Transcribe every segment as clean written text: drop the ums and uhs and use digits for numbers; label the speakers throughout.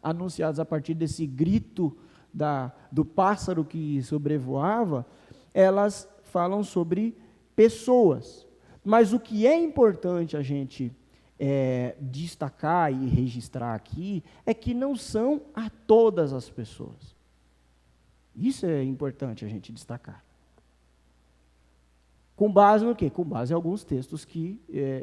Speaker 1: anunciadas a partir desse grito do pássaro que sobrevoava, elas falam sobre pessoas. Mas o que é importante a gente destacar e registrar aqui é que não são a todas as pessoas. Isso é importante a gente destacar. Com base no quê? Com base em alguns textos que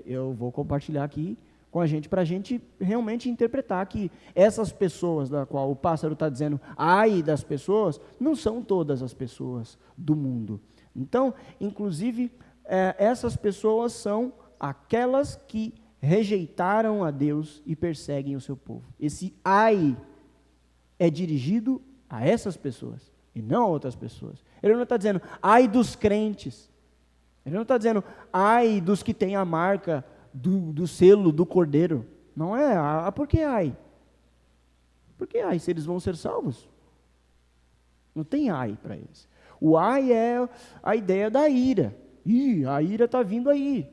Speaker 1: eu vou compartilhar aqui com a gente, para a gente realmente interpretar que essas pessoas, da qual o pássaro está dizendo, ai das pessoas, não são todas as pessoas do mundo. Então, inclusive, essas pessoas são aquelas que rejeitaram a Deus e perseguem o seu povo. Esse ai é dirigido a essas pessoas e não a outras pessoas. Ele não está dizendo ai dos crentes. Ele não está dizendo ai dos que têm a marca do selo do Cordeiro. Não é. Por que ai? Por que ai se eles vão ser salvos? Não tem ai para eles. O ai é a ideia da ira. Ih, a ira está vindo aí.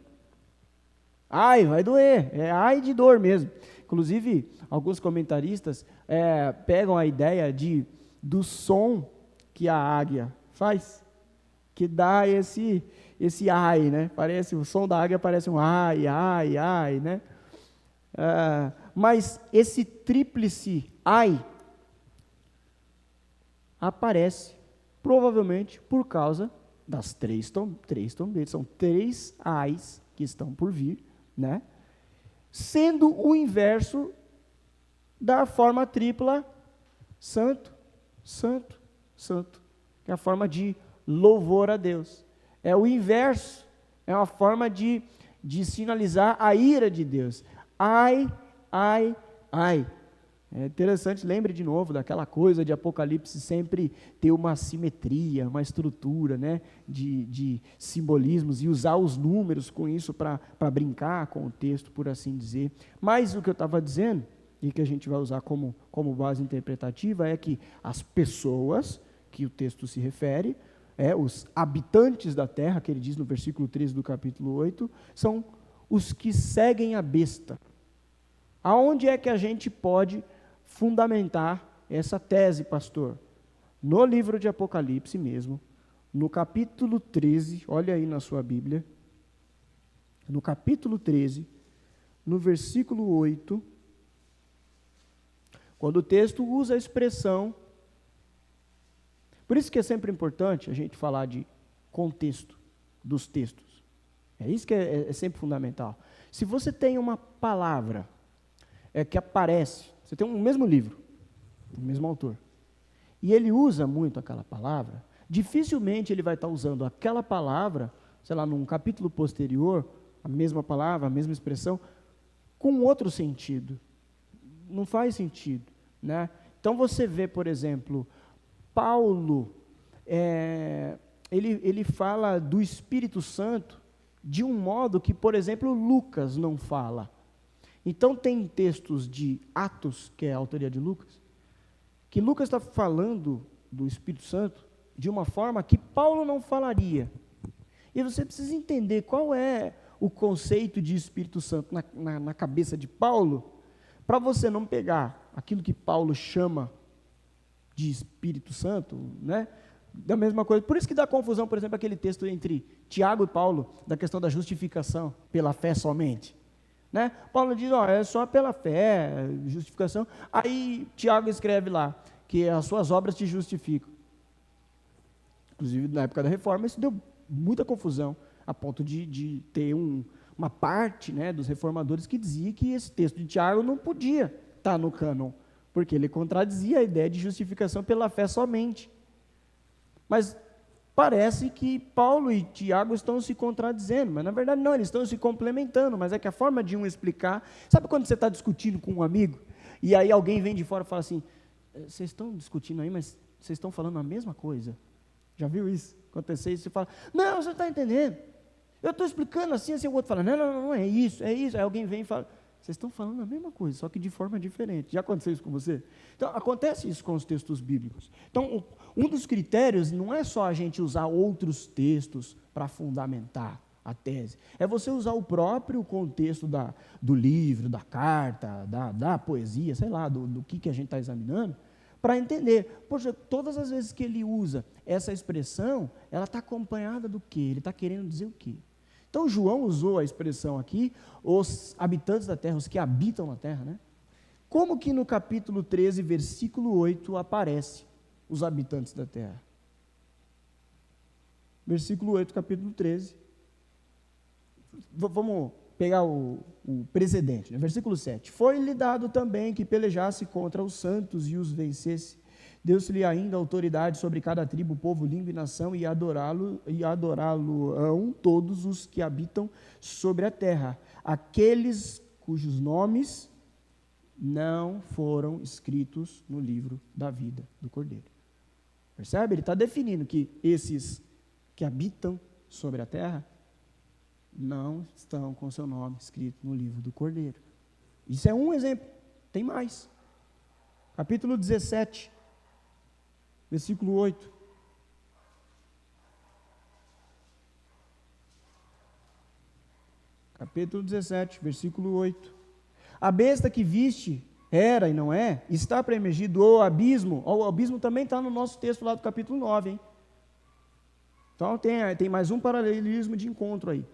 Speaker 1: Ai, vai doer. É ai de dor mesmo. Inclusive, alguns comentaristas pegam a ideia do som que a águia faz, que dá esse ai, né? Parece, o som da águia parece um ai, ai, ai, né? Mas esse tríplice ai aparece provavelmente por causa das três trombetas. São 3 ais que estão por vir, né? Sendo o inverso da forma tripla santo, santo, santo, que é a forma de louvor a Deus. É o inverso, é uma forma de sinalizar a ira de Deus. Ai, ai, ai. É interessante, lembre de novo daquela coisa de Apocalipse sempre ter uma simetria, uma estrutura, né, de simbolismos e usar os números com isso para brincar com o texto, por assim dizer. Mas o que eu estava dizendo, e que a gente vai usar como base interpretativa, é que as pessoas que o texto se refere, os habitantes da terra, que ele diz no versículo 13 do capítulo 8, são os que seguem a besta. Aonde é que a gente pode fundamentar essa tese, pastor? No livro de Apocalipse mesmo, no capítulo 13, olha aí na sua Bíblia, no capítulo 13, no versículo 8, quando o texto usa a expressão, por isso que é sempre importante a gente falar de contexto dos textos, é isso que é sempre fundamental. Se você tem uma palavra que aparece, você tem um mesmo livro, o mesmo autor, e ele usa muito aquela palavra, dificilmente ele vai estar usando aquela palavra, sei lá, num capítulo posterior, a mesma palavra, a mesma expressão, com outro sentido. Não faz sentido, né? Então você vê, por exemplo, Paulo, ele fala do Espírito Santo de um modo que, por exemplo, Lucas não fala. Então tem textos de Atos, que é a autoria de Lucas, que Lucas está falando do Espírito Santo de uma forma que Paulo não falaria. E você precisa entender qual é o conceito de Espírito Santo na cabeça de Paulo, para você não pegar aquilo que Paulo chama de Espírito Santo, né? Da mesma coisa. Por isso que dá confusão, por exemplo, aquele texto entre Tiago e Paulo, da questão da justificação pela fé somente. Né? Paulo diz, é só pela fé, justificação. Aí Tiago escreve lá, que as suas obras te justificam. Inclusive, na época da Reforma, isso deu muita confusão, a ponto de ter uma parte, né, dos reformadores que dizia que esse texto de Tiago não podia estar no cânon, porque ele contradizia a ideia de justificação pela fé somente. Mas parece que Paulo e Tiago estão se contradizendo, mas na verdade não, eles estão se complementando, mas é que a forma de um explicar, sabe quando você está discutindo com um amigo, e aí alguém vem de fora e fala assim, vocês estão discutindo aí, mas vocês estão falando a mesma coisa? Já viu isso? Acontecer isso, você fala, não, você não está entendendo, eu estou explicando assim, o outro fala, não, é isso, aí alguém vem e fala, vocês estão falando a mesma coisa, só que de forma diferente. Já aconteceu isso com você? Então, acontece isso com os textos bíblicos. Então, um dos critérios não é só a gente usar outros textos para fundamentar a tese. É você usar o próprio contexto do livro, da carta, da poesia, sei lá, do que a gente está examinando, para entender. Poxa, todas as vezes que ele usa essa expressão, ela está acompanhada do quê? Ele está querendo dizer o quê? Então, João usou a expressão aqui, os habitantes da terra, os que habitam na terra, né? Como que no capítulo 13, versículo 8, aparece os habitantes da terra? Versículo 8, capítulo 13. Vamos pegar o precedente, né? Versículo 7. Foi-lhe dado também que pelejasse contra os santos e os vencesse. Deu-se-lhe ainda autoridade sobre cada tribo, povo, língua e nação, e adorá-lo-ão todos os que habitam sobre a terra, aqueles cujos nomes não foram escritos no livro da vida do Cordeiro. Percebe? Ele está definindo que esses que habitam sobre a terra não estão com seu nome escrito no livro do Cordeiro. Isso é um exemplo, tem mais. Capítulo 17, versículo 8. Capítulo 17, versículo 8. A besta que viste era e não é, está para emergir do abismo. O abismo também está no nosso texto lá do capítulo 9, hein? Então tem mais um paralelismo de encontro aí.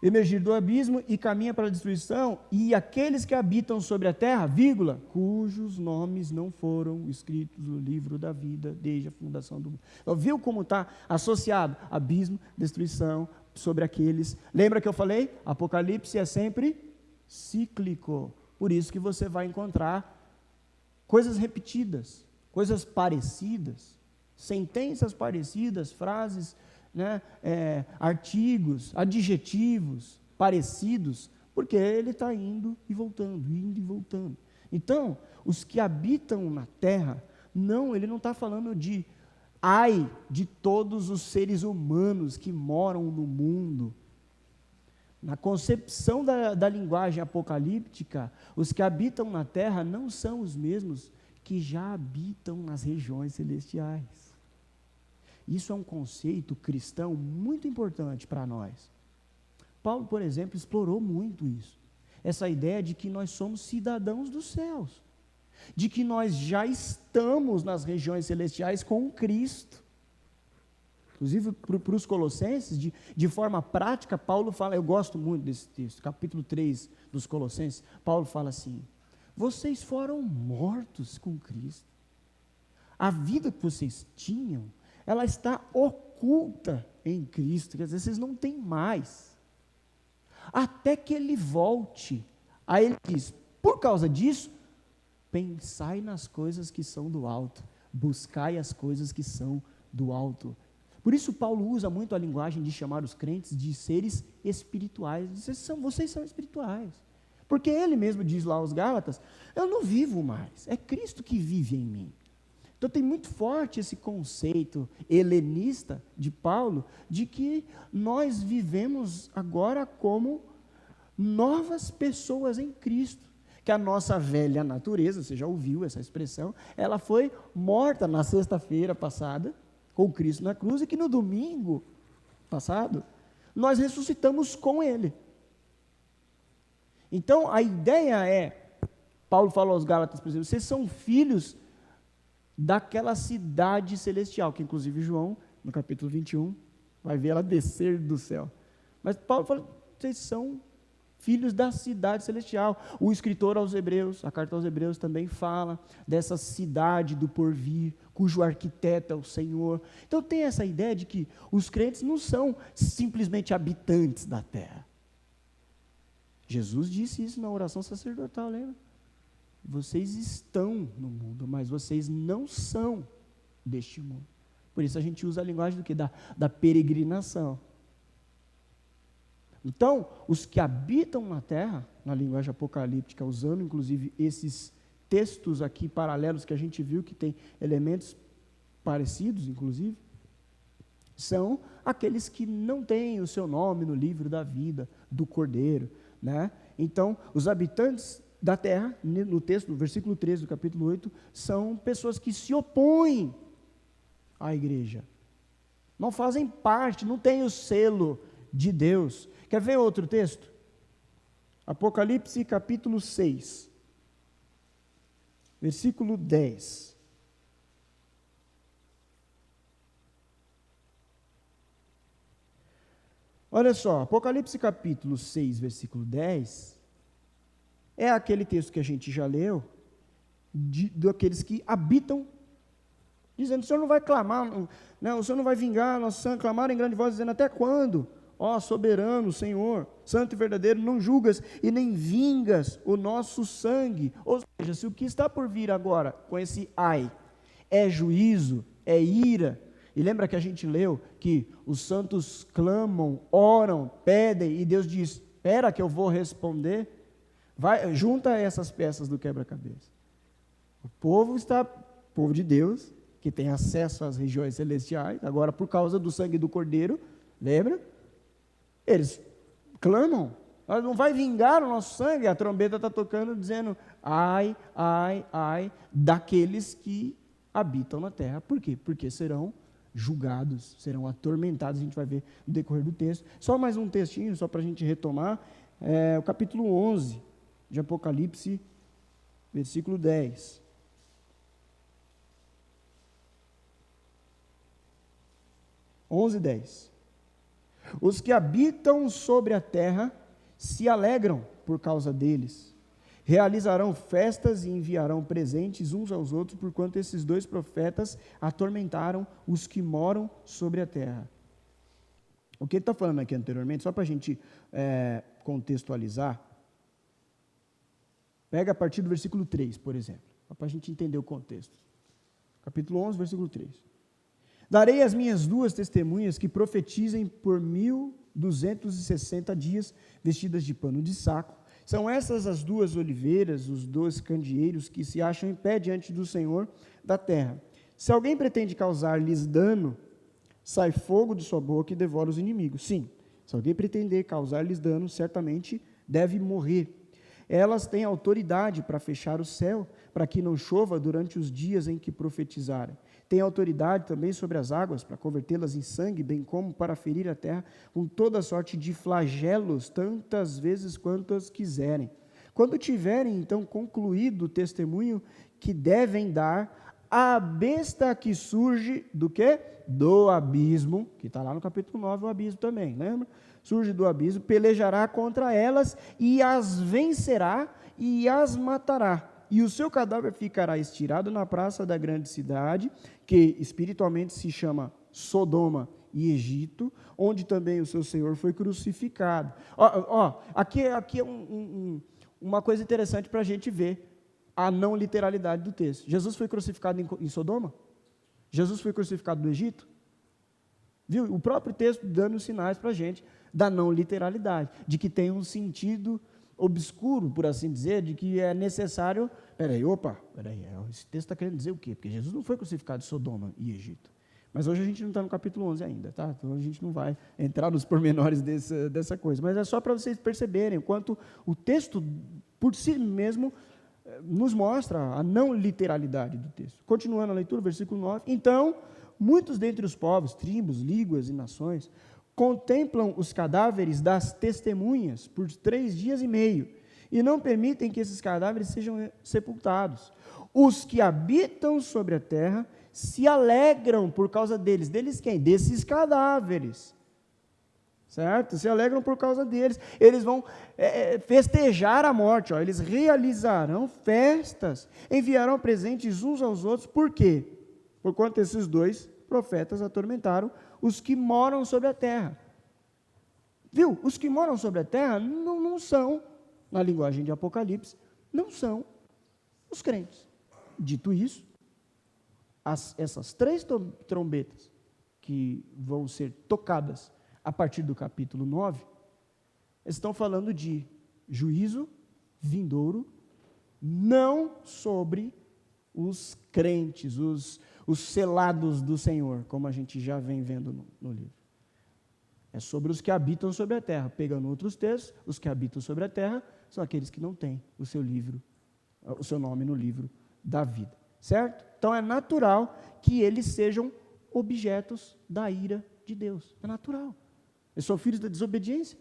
Speaker 1: Emergir do abismo e caminha para a destruição, e aqueles que habitam sobre a terra, vírgula, cujos nomes não foram escritos no livro da vida desde a fundação do mundo. Então, viu como está associado abismo, destruição sobre aqueles. Lembra que eu falei? Apocalipse é sempre cíclico. Por isso que você vai encontrar coisas repetidas, coisas parecidas, sentenças parecidas, frases, né, artigos, adjetivos parecidos, porque ele está indo e voltando, indo e voltando. Então, os que habitam na terra, ele não está falando de ai de todos os seres humanos que moram no mundo. Na concepção da linguagem apocalíptica, os que habitam na terra não são os mesmos que já habitam nas regiões celestiais. Isso é um conceito cristão muito importante para nós. Paulo, por exemplo, explorou muito isso. Essa ideia de que nós somos cidadãos dos céus. De que nós já estamos nas regiões celestiais com Cristo. Inclusive, para os Colossenses, de forma prática, Paulo fala, eu gosto muito desse texto, capítulo 3 dos Colossenses, Paulo fala assim, vocês foram mortos com Cristo. A vida que vocês tinham, ela está oculta em Cristo, quer dizer, vocês não têm mais. Até que Ele volte. Aí Ele diz, por causa disso, pensai nas coisas que são do alto, buscai as coisas que são do alto. Por isso Paulo usa muito a linguagem de chamar os crentes de seres espirituais. Vocês são espirituais. Porque ele mesmo diz lá aos Gálatas, eu não vivo mais, é Cristo que vive em mim. Então tem muito forte esse conceito helenista de Paulo, de que nós vivemos agora como novas pessoas em Cristo. Que a nossa velha natureza, você já ouviu essa expressão, ela foi morta na sexta-feira passada, com Cristo na cruz, e que no domingo passado, nós ressuscitamos com Ele. Então a ideia é, Paulo falou aos Gálatas, por exemplo, vocês são filhos daquela cidade celestial, que inclusive João, no capítulo 21, vai ver ela descer do céu. Mas Paulo fala, vocês são filhos da cidade celestial. O escritor aos Hebreus, a carta aos Hebreus também fala dessa cidade do porvir, cujo arquiteto é o Senhor. Então tem essa ideia de que os crentes não são simplesmente habitantes da terra. Jesus disse isso na oração sacerdotal, lembra? Vocês estão no mundo, mas vocês não são deste mundo. Por isso a gente usa a linguagem do que? Da peregrinação. Então, os que habitam na terra, na linguagem apocalíptica, usando inclusive esses textos aqui paralelos que a gente viu, que tem elementos parecidos, inclusive, são aqueles que não têm o seu nome no livro da vida do Cordeiro, né? Então, os habitantes da terra, no texto, no versículo 13 do capítulo 8, são pessoas que se opõem à igreja. Não fazem parte, não têm o selo de Deus. Quer ver outro texto? Apocalipse capítulo 6, versículo 10. Olha só, Apocalipse capítulo 6, versículo 10, é aquele texto que a gente já leu, daqueles que habitam, dizendo: o Senhor não vai clamar, não, o Senhor não vai vingar, nosso sangue, clamaram em grande voz, dizendo: até quando? Ó soberano Senhor, santo e verdadeiro, não julgas e nem vingas o nosso sangue. Ou seja, se o que está por vir agora, com esse ai, é juízo, é ira, e lembra que a gente leu que os santos clamam, oram, pedem, e Deus diz: espera que eu vou responder. Junta essas peças do quebra-cabeça. O povo de Deus, que tem acesso às regiões celestiais, agora por causa do sangue do Cordeiro, lembra? Eles clamam: não vai vingar o nosso sangue. A trombeta está tocando, dizendo: ai, ai, ai, daqueles que habitam na terra. Por quê? Porque serão julgados, serão atormentados. A gente vai ver no decorrer do texto. Só mais um textinho, só para a gente retomar, o capítulo 11 de Apocalipse, versículo 10. 11:10. Os que habitam sobre a terra se alegram por causa deles. Realizarão festas e enviarão presentes uns aos outros, porquanto esses dois profetas atormentaram os que moram sobre a terra. O que ele está falando aqui anteriormente, só para a gente contextualizar, pega a partir do versículo 3, por exemplo, para a gente entender o contexto. Capítulo 11, versículo 3. Darei as minhas duas testemunhas que profetizem por 1260 dias, vestidas de pano de saco. São essas as duas oliveiras, os dois candeeiros que se acham em pé diante do Senhor da terra. Se alguém pretende causar-lhes dano, sai fogo de sua boca e devora os inimigos. Sim, se alguém pretender causar-lhes dano, certamente deve morrer. Elas têm autoridade para fechar o céu, para que não chova durante os dias em que profetizarem. Tem autoridade também sobre as águas, para convertê-las em sangue, bem como para ferir a terra com toda sorte de flagelos, tantas vezes quantas quiserem. Quando tiverem, então, concluído o testemunho que devem dar, a besta que surge do quê? Do abismo, que está lá no capítulo 9, o abismo também, lembra? Surge do abismo, pelejará contra elas e as vencerá e as matará. E o seu cadáver ficará estirado na praça da grande cidade, que espiritualmente se chama Sodoma e Egito, onde também o seu Senhor foi crucificado. Aqui é uma coisa interessante para a gente ver a não literalidade do texto. Jesus foi crucificado em Sodoma? Jesus foi crucificado no Egito? Viu? O próprio texto dando sinais para a gente da não literalidade, de que tem um sentido obscuro, por assim dizer, de que é necessário... Peraí, esse texto está querendo dizer o quê? Porque Jesus não foi crucificado em Sodoma e Egito. Mas hoje a gente não está no capítulo 11 ainda, tá? Então a gente não vai entrar nos pormenores dessa coisa. Mas é só para vocês perceberem o quanto o texto, por si mesmo, nos mostra a não literalidade do texto. Continuando a leitura, versículo 9. Então, muitos dentre os povos, tribos, línguas e nações, contemplam os cadáveres das testemunhas por 3 dias e meio, e não permitem que esses cadáveres sejam sepultados. Os que habitam sobre a terra se alegram por causa deles. Deles quem? Desses cadáveres. Certo? Se alegram por causa deles. Eles vão festejar a morte. Eles realizarão festas, enviarão presentes uns aos outros. Por quê? Porquanto esses dois profetas atormentaram os que moram sobre a terra. Viu? Os que moram sobre a terra não são, na linguagem de Apocalipse, não são os crentes. Dito isso, essas 3 trombetas que vão ser tocadas a partir do capítulo 9, estão falando de juízo vindouro, não sobre os crentes, os selados do Senhor, como a gente já vem vendo no livro. É sobre os que habitam sobre a terra. Pegando outros textos, os que habitam sobre a terra são aqueles que não têm o seu nome no livro da vida. Certo? Então é natural que eles sejam objetos da ira de Deus. É natural. Eles são filhos da desobediência.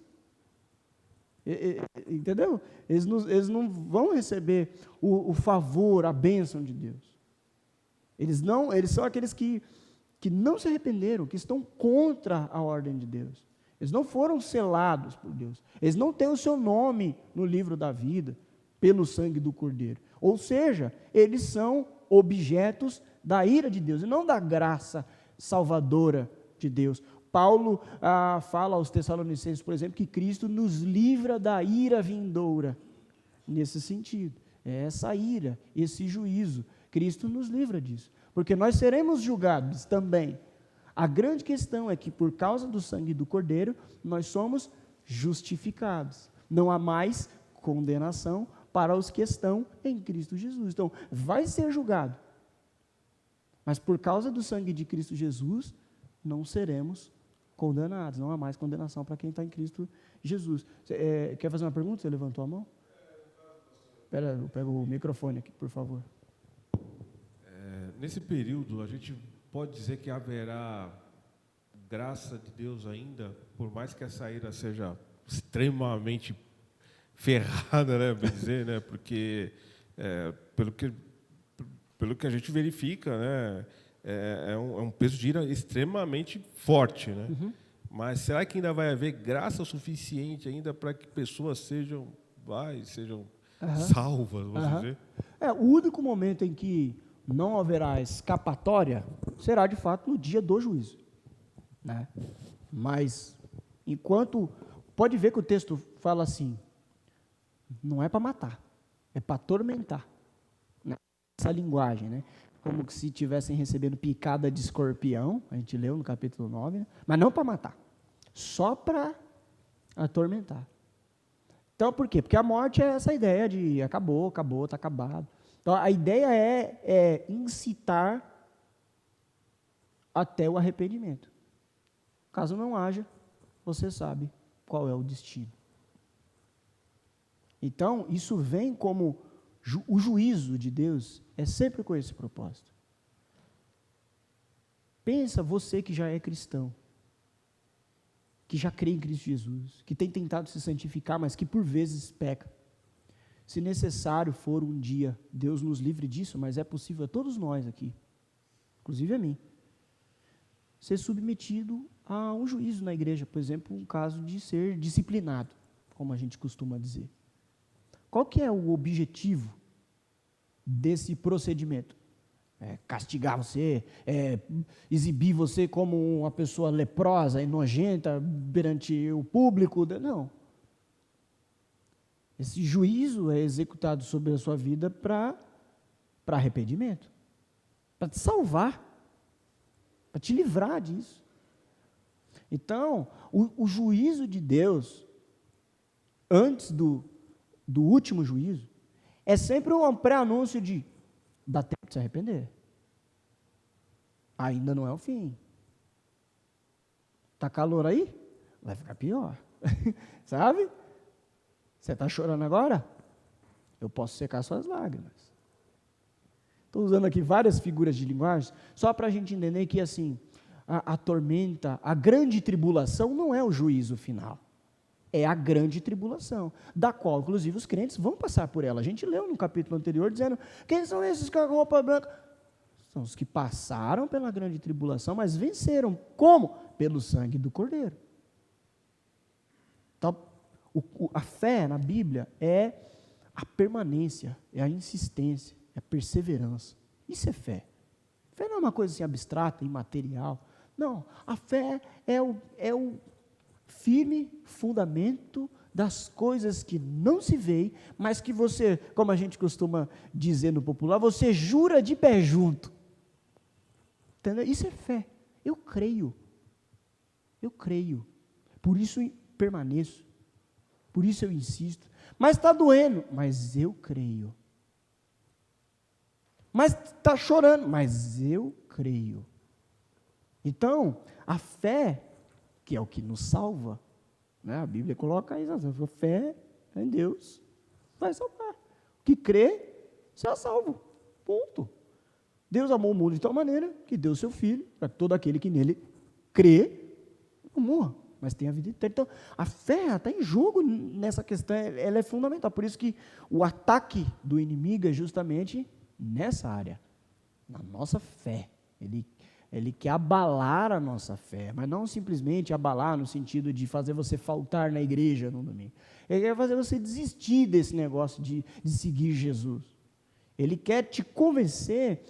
Speaker 1: Entendeu? Eles não vão receber o favor, a bênção de Deus. Eles são aqueles que não se arrependeram, que estão contra a ordem de Deus. Eles não foram selados por Deus. Eles não têm o seu nome no livro da vida, pelo sangue do Cordeiro. Ou seja, eles são objetos da ira de Deus, e não da graça salvadora de Deus. Paulo fala aos Tessalonicenses, por exemplo, que Cristo nos livra da ira vindoura. Nesse sentido, é essa ira, esse juízo. Cristo nos livra disso, porque nós seremos julgados também. A grande questão é que, por causa do sangue do Cordeiro, nós somos justificados. Não há mais condenação para os que estão em Cristo Jesus. Então, vai ser julgado. Mas por causa do sangue de Cristo Jesus, não seremos condenados. Não há mais condenação para quem está em Cristo Jesus. Quer fazer uma pergunta? Você levantou a mão? Espera, eu pego o microfone aqui, por favor.
Speaker 2: Nesse período, a gente pode dizer que haverá graça de Deus ainda, por mais que essa ira seja extremamente ferrada, né, bem dizer, né, porque pelo que a gente verifica, né, é um peso de ira extremamente forte, né? Uhum. Mas será que ainda vai haver graça suficiente ainda para que pessoas sejam salvas, vamos dizer?
Speaker 1: O único momento em que não haverá escapatória será, de fato, no dia do juízo, né? Mas, enquanto... Pode ver que o texto fala assim, não é para matar, é para atormentar. Né? Essa linguagem, né? Como se estivessem recebendo picada de escorpião, a gente leu no capítulo 9, né? Mas não para matar, só para atormentar. Então, por quê? Porque a morte é essa ideia de acabou, está acabado. Então, a ideia é incitar até o arrependimento. Caso não haja, você sabe qual é o destino. Então, isso vem como o juízo de Deus é sempre com esse propósito. Pensa você que já é cristão, que já crê em Cristo Jesus, que tem tentado se santificar, mas que por vezes peca. Se necessário for um dia, Deus nos livre disso, mas é possível a todos nós aqui, inclusive a mim, ser submetido a um juízo na igreja, por exemplo, um caso de ser disciplinado, como a gente costuma dizer. Qual que é o objetivo desse procedimento? Castigar você, exibir você como uma pessoa leprosa e nojenta perante o público? Não. Esse juízo é executado sobre a sua vida para arrependimento, para te salvar, para te livrar disso. Então, o juízo de Deus, antes do último juízo, é sempre um pré-anúncio de dá tempo de se arrepender. Ainda não é o fim. Está calor aí? Vai ficar pior. Sabe? Você está chorando agora? Eu posso secar suas lágrimas. Estou usando aqui várias figuras de linguagem, só para a gente entender que assim, a tormenta, a grande tribulação não é o juízo final. É a grande tribulação, da qual, inclusive, os crentes vão passar por ela. A gente leu no capítulo anterior, dizendo, quem são esses com a roupa branca? São os que passaram pela grande tribulação, mas venceram. Como? Pelo sangue do Cordeiro. Então, a fé na Bíblia é a permanência, é a insistência, é a perseverança. Isso é fé. Fé não é uma coisa assim abstrata, imaterial. Não, a fé é o firme fundamento das coisas que não se veem, mas que você, como a gente costuma dizer no popular, você jura de pé junto. Entendeu? Isso é fé. Eu creio. Por isso permaneço. Por isso eu insisto. Mas está doendo. Mas eu creio. Mas está chorando. Mas eu creio. Então, a fé, que é o que nos salva, né? A Bíblia coloca isso, a fé em Deus vai salvar. O que crê, será salvo. Ponto. Deus amou o mundo de tal maneira que deu seu Filho, para que todo aquele que nele crê, não morra, mas tem a vida eterna. Então, a fé está em jogo nessa questão, ela é fundamental. Por isso que o ataque do inimigo é justamente nessa área, na nossa fé. Ele quer abalar a nossa fé, mas não simplesmente abalar no sentido de fazer você faltar na igreja no domingo. Ele quer fazer você desistir desse negócio de seguir Jesus. Ele quer te convencer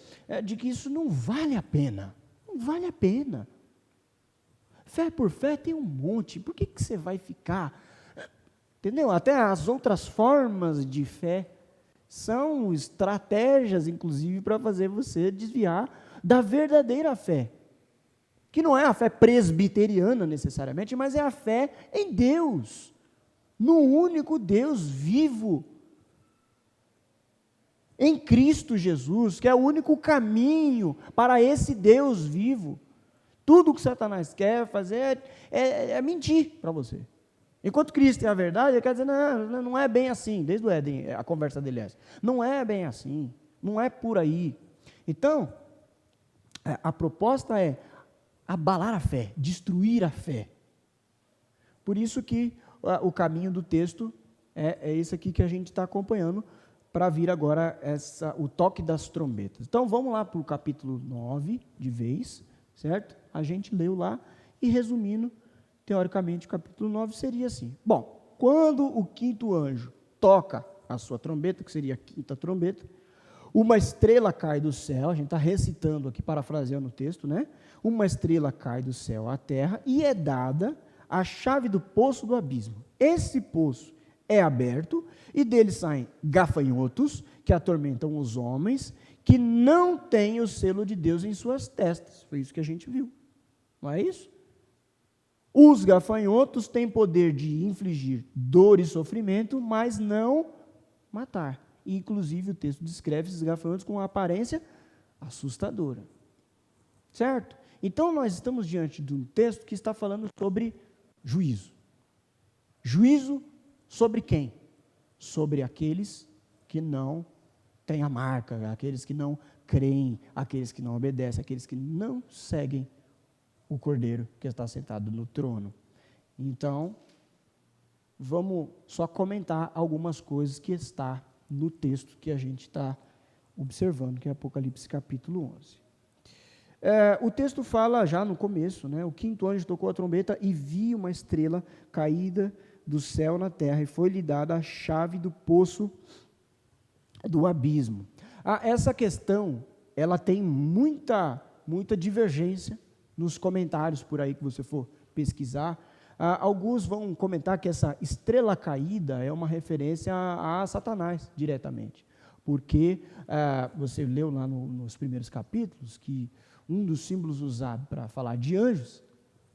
Speaker 1: de que isso não vale a pena. Não vale a pena. Fé por fé tem um monte. Por que você vai ficar? Entendeu? Até as outras formas de fé são estratégias, inclusive, para fazer você desviar da verdadeira fé. Que não é a fé presbiteriana, necessariamente, mas é a fé em Deus. No único Deus vivo. Em Cristo Jesus, que é o único caminho para esse Deus vivo. Tudo que Satanás quer fazer é mentir para você. Enquanto Cristo é a verdade, ele quer dizer, não é bem assim. Desde o Éden, a conversa dele é essa. Não é bem assim. Não é por aí. Então, a proposta é abalar a fé, destruir a fé. Por isso que o caminho do texto é esse aqui que a gente está acompanhando, para vir agora o toque das trombetas. Então, vamos lá para o capítulo 9, de vez, certo? A gente leu lá, e resumindo, teoricamente, o capítulo 9 seria assim. Bom, quando o quinto anjo toca a sua trombeta, que seria a quinta trombeta, uma estrela cai do céu, a gente está recitando aqui, parafraseando o texto, né? Uma estrela cai do céu à terra, e é dada a chave do poço do abismo. Esse poço é aberto, e dele saem gafanhotos, que atormentam os homens, que não têm o selo de Deus em suas testas. Foi isso que a gente viu. Não é isso? Os gafanhotos têm poder de infligir dor e sofrimento, mas não matar. E, inclusive, o texto descreve esses gafanhotos com uma aparência assustadora. Certo? Então, nós estamos diante de um texto que está falando sobre juízo. Juízo sobre quem? Sobre aqueles que não têm a marca, aqueles que não creem, aqueles que não obedecem, aqueles que não seguem o Cordeiro que está sentado no trono. Então, vamos só comentar algumas coisas que está no texto que a gente está observando, que é Apocalipse capítulo 11. O texto fala já no começo, né? O quinto anjo tocou a trombeta e vi uma estrela caída do céu na terra, e foi-lhe dada a chave do poço do abismo. Essa questão, ela tem muita divergência nos comentários por aí que você for pesquisar. Alguns vão comentar que essa estrela caída é uma referência a Satanás, diretamente. Porque você leu lá nos primeiros capítulos que um dos símbolos usados para falar de anjos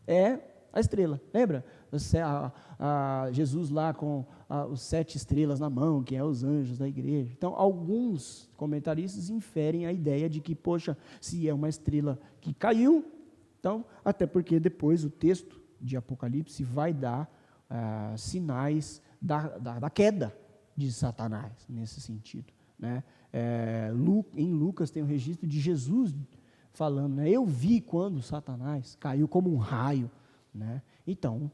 Speaker 1: é a estrela. Lembra? Jesus lá com os 7 estrelas na mão, que é os anjos da igreja. Então, alguns comentaristas inferem a ideia de que, poxa, se é uma estrela que caiu, então, até porque depois o texto de Apocalipse vai dar sinais da queda de Satanás, nesse sentido. Né? Em Lucas tem o registro de Jesus falando, né? Eu vi quando Satanás caiu como um raio. Né? Então,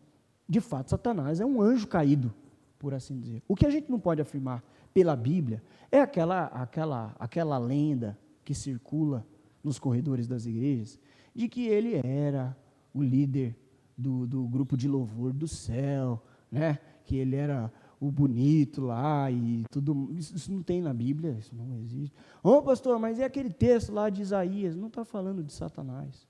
Speaker 1: de fato, Satanás é um anjo caído, por assim dizer. O que a gente não pode afirmar pela Bíblia é aquela lenda que circula nos corredores das igrejas, de que ele era o líder do grupo de louvor do céu, né? Que ele era o bonito lá e tudo. Isso não tem na Bíblia, isso não existe. Pastor, mas é aquele texto lá de Isaías, não está falando de Satanás.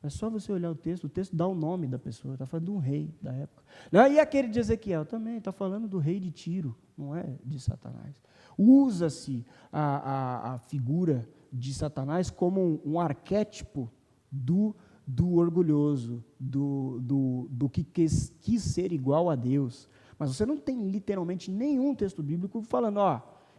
Speaker 1: É só você olhar o texto dá o nome da pessoa, está falando de um rei da época. E aquele de Ezequiel também, está falando do rei de Tiro, não é de Satanás. Usa-se a figura de Satanás como um arquétipo do orgulhoso, do que quis ser igual a Deus. Mas você não tem literalmente nenhum texto bíblico falando,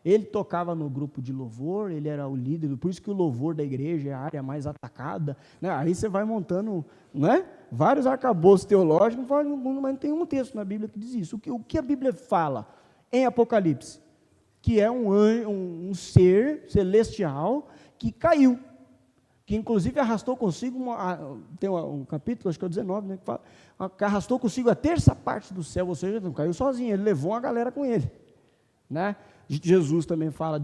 Speaker 1: ele tocava no grupo de louvor, ele era o líder, por isso que o louvor da igreja é a área mais atacada. Né? Aí você vai montando, né, vários arcabouços teológicos, mas não tem um texto na Bíblia que diz isso. O que a Bíblia fala em Apocalipse? Que é um ser celestial que caiu. que inclusive arrastou consigo, tem um capítulo, acho que é o 19, né, que fala, que arrastou consigo a terça parte do céu, ou seja, não caiu sozinho, ele levou uma galera com ele, né? Jesus também fala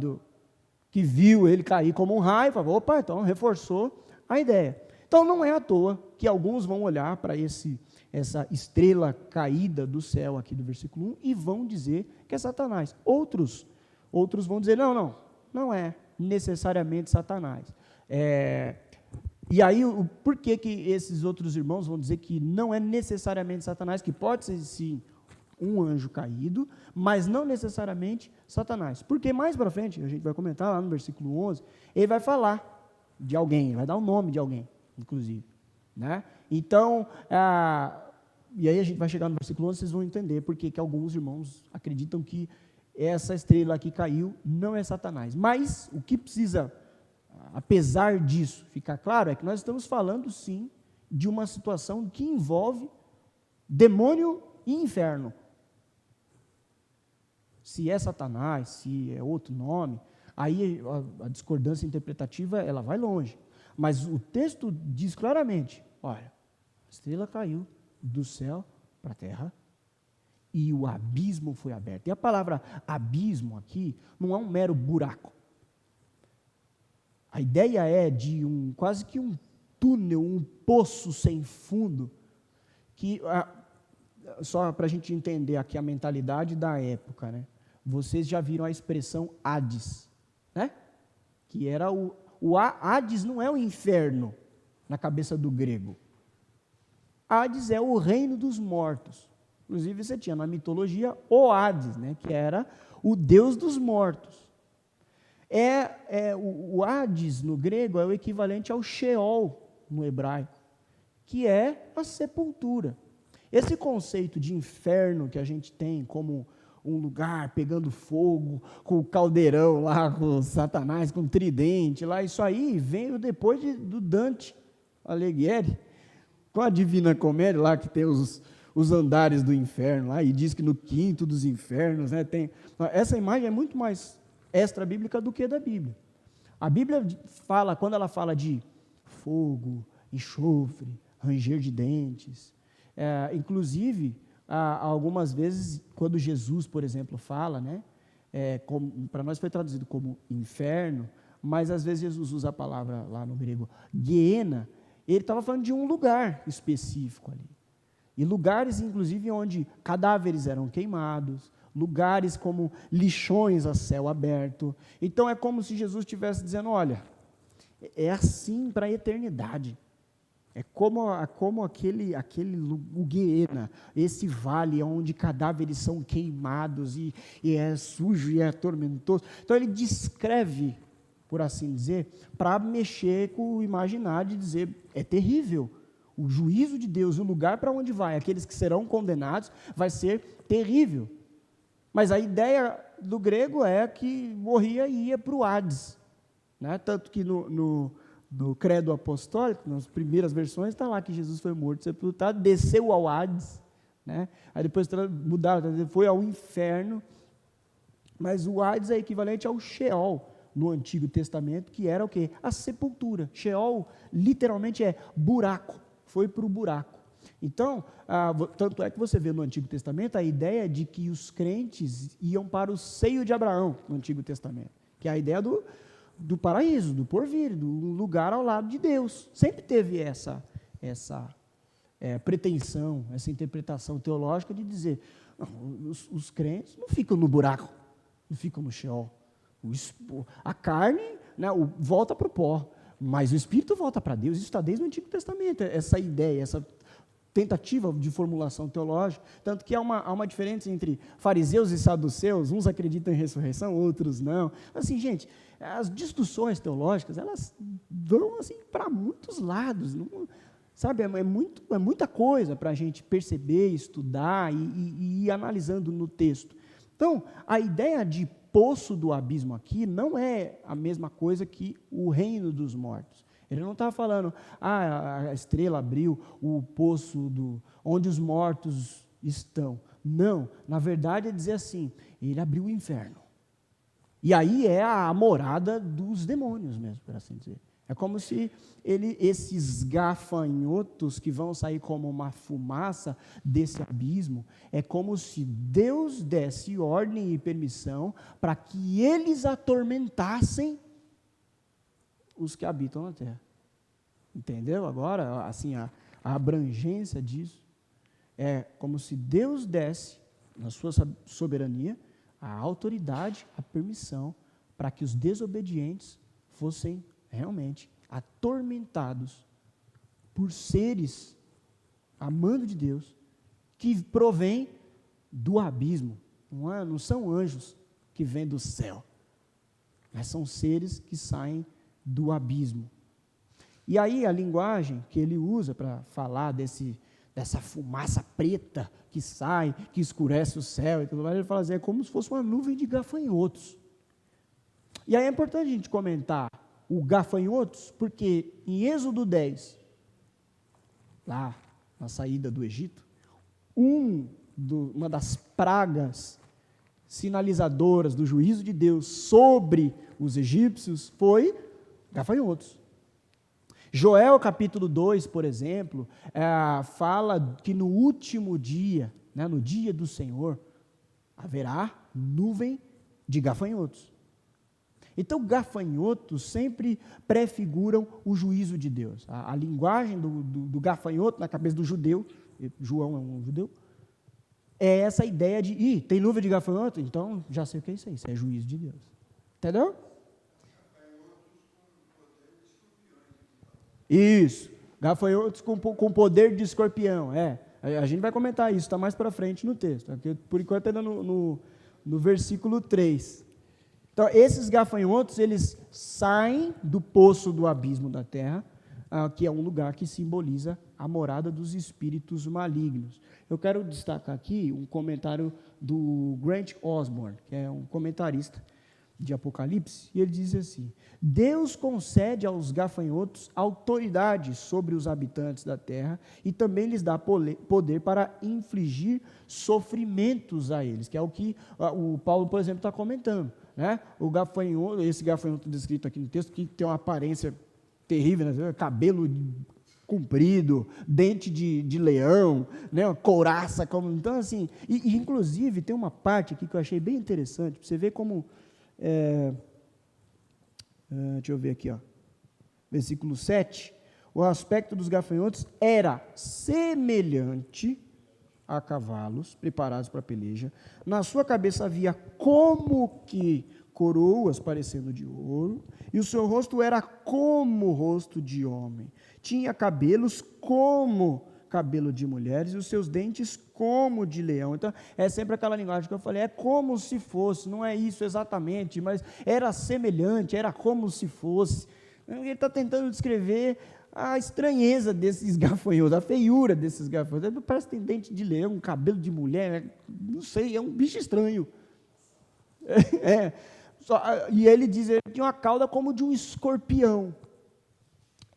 Speaker 1: que viu ele cair como um raio, falou, opa, então reforçou a ideia. Então não é à toa que alguns vão olhar para essa estrela caída do céu aqui do versículo 1 e vão dizer que é Satanás. Outros vão dizer, não é necessariamente Satanás. E aí, por que esses outros irmãos vão dizer que não é necessariamente Satanás, que pode ser sim um anjo caído, mas não necessariamente Satanás? Porque mais para frente, a gente vai comentar lá no versículo 11, ele vai falar de alguém, vai dar o nome de alguém, inclusive, né? Então, e aí a gente vai chegar no versículo 11, vocês vão entender por que alguns irmãos acreditam que essa estrela que caiu não é Satanás. Mas o que precisa, apesar disso, ficar claro, é que nós estamos falando sim de uma situação que envolve demônio e inferno. Se é Satanás, se é outro nome, aí a discordância interpretativa ela vai longe. Mas o texto diz claramente, olha, a estrela caiu do céu para a terra e o abismo foi aberto. E a palavra abismo aqui não é um mero buraco. A ideia é de quase que um túnel, um poço sem fundo, que, só para a gente entender aqui a mentalidade da época, né? Vocês já viram a expressão Hades, né? Que era Hades não é o inferno na cabeça do grego. Hades é o reino dos mortos. Inclusive você tinha na mitologia o Hades, né? Que era o deus dos mortos. O Hades no grego é o equivalente ao Sheol no hebraico, que é a sepultura. Esse conceito de inferno que a gente tem como um lugar pegando fogo, com o caldeirão lá, com Satanás, com o tridente lá, isso aí veio depois do Dante Alighieri, com a Divina Comédia lá, que tem os andares do inferno lá, e diz que no quinto dos infernos, né, tem... Essa imagem é muito mais extra-bíblica do que da Bíblia. A Bíblia fala, quando ela fala de fogo, enxofre, ranger de dentes, inclusive, algumas vezes, quando Jesus, por exemplo, fala, né, para nós foi traduzido como inferno, mas às vezes Jesus usa a palavra lá no grego, Geena, ele estava falando de um lugar específico ali. E lugares, inclusive, onde cadáveres eram queimados, lugares como lixões a céu aberto. Então, é como se Jesus estivesse dizendo, olha, é assim para a eternidade. É como aquele Guiena, esse vale onde cadáveres são queimados e é sujo e é tormentoso. Então, ele descreve, por assim dizer, para mexer com o imaginário de dizer, é terrível. O juízo de Deus, o lugar para onde vai, aqueles que serão condenados, vai ser terrível. Mas a ideia do grego é que morria e ia para o Hades, né? Tanto que no credo apostólico, nas primeiras versões, está lá que Jesus foi morto, sepultado, desceu ao Hades, né? Aí depois mudaram, foi ao inferno, mas o Hades é equivalente ao Sheol no Antigo Testamento, que era o quê? A sepultura. Sheol literalmente é buraco, foi para o buraco. Então, tanto é que você vê no Antigo Testamento a ideia de que os crentes iam para o seio de Abraão no Antigo Testamento, que é a ideia do paraíso, do porvir, do lugar ao lado de Deus. Sempre teve essa pretensão, essa interpretação teológica de dizer, não, os crentes não ficam no buraco, não ficam no Sheol. A carne, né, volta para o pó, mas o espírito volta para Deus. Isso está desde o Antigo Testamento, essa ideia, essa tentativa de formulação teológica, tanto que há uma diferença entre fariseus e saduceus, uns acreditam em ressurreição, outros não. Assim, gente, as discussões teológicas, elas vão assim, para muitos lados, não, sabe, é muita coisa para a gente perceber, estudar e ir analisando no texto. Então, a ideia de poço do abismo aqui não é a mesma coisa que o reino dos mortos. Ele não estava falando, a estrela abriu o poço onde os mortos estão. Não, na verdade é dizer assim, ele abriu o inferno. E aí é a morada dos demônios mesmo, por assim dizer. É como se esses gafanhotos que vão sair como uma fumaça desse abismo, é como se Deus desse ordem e permissão para que eles atormentassem os que habitam na terra. Entendeu agora, assim, a abrangência disso? É como se Deus desse, na sua soberania, a autoridade, a permissão, para que os desobedientes fossem realmente atormentados por seres, amando de Deus, que provém do abismo. Não são anjos que vêm do céu, mas são seres que saem do abismo. E aí a linguagem que ele usa para falar dessa fumaça preta que sai, que escurece o céu e tudo mais, ele fala assim, é como se fosse uma nuvem de gafanhotos. E aí é importante a gente comentar o gafanhotos, porque em Êxodo 10, lá na saída do Egito, uma das pragas sinalizadoras do juízo de Deus sobre os egípcios foi gafanhotos. Joel capítulo 2, por exemplo, fala que no último dia, né, no dia do Senhor, haverá nuvem de gafanhotos. Então, gafanhotos sempre prefiguram o juízo de Deus. A linguagem do gafanhoto na cabeça do judeu, João é um judeu, é essa ideia de, tem nuvem de gafanhoto? Então, já sei o que é isso é juízo de Deus. Entendeu? Isso, gafanhotos com poder de escorpião, a gente vai comentar isso, está mais para frente no texto, porque por enquanto ainda no versículo 3. Então, esses gafanhotos, eles saem do poço do abismo da terra, que é um lugar que simboliza a morada dos espíritos malignos. Eu quero destacar aqui um comentário do Grant Osborne, que é um comentarista de Apocalipse, e ele diz assim: Deus concede aos gafanhotos autoridade sobre os habitantes da terra e também lhes dá poder para infligir sofrimentos a eles, que é o que o Paulo, por exemplo, está comentando, né? Esse gafanhoto descrito aqui no texto, que tem uma aparência terrível, né? Cabelo comprido, dente de leão, né? Uma couraça, então assim, e inclusive tem uma parte aqui que eu achei bem interessante, para você ver como deixa eu ver aqui, versículo 7, o aspecto dos gafanhotos era semelhante a cavalos preparados para a peleja, na sua cabeça havia como que coroas parecendo de ouro, e o seu rosto era como o rosto de homem, tinha cabelos como cabelo de mulheres, e os seus dentes como de leão. Então, é sempre aquela linguagem que eu falei, é como se fosse, não é isso exatamente, mas era semelhante, era como se fosse. Ele está tentando descrever a estranheza desses gafanhotos, a feiura desses gafanhotos. Parece que tem dente de leão, cabelo de mulher, não sei, é um bicho estranho. E ele diz que tinha uma cauda como de um escorpião.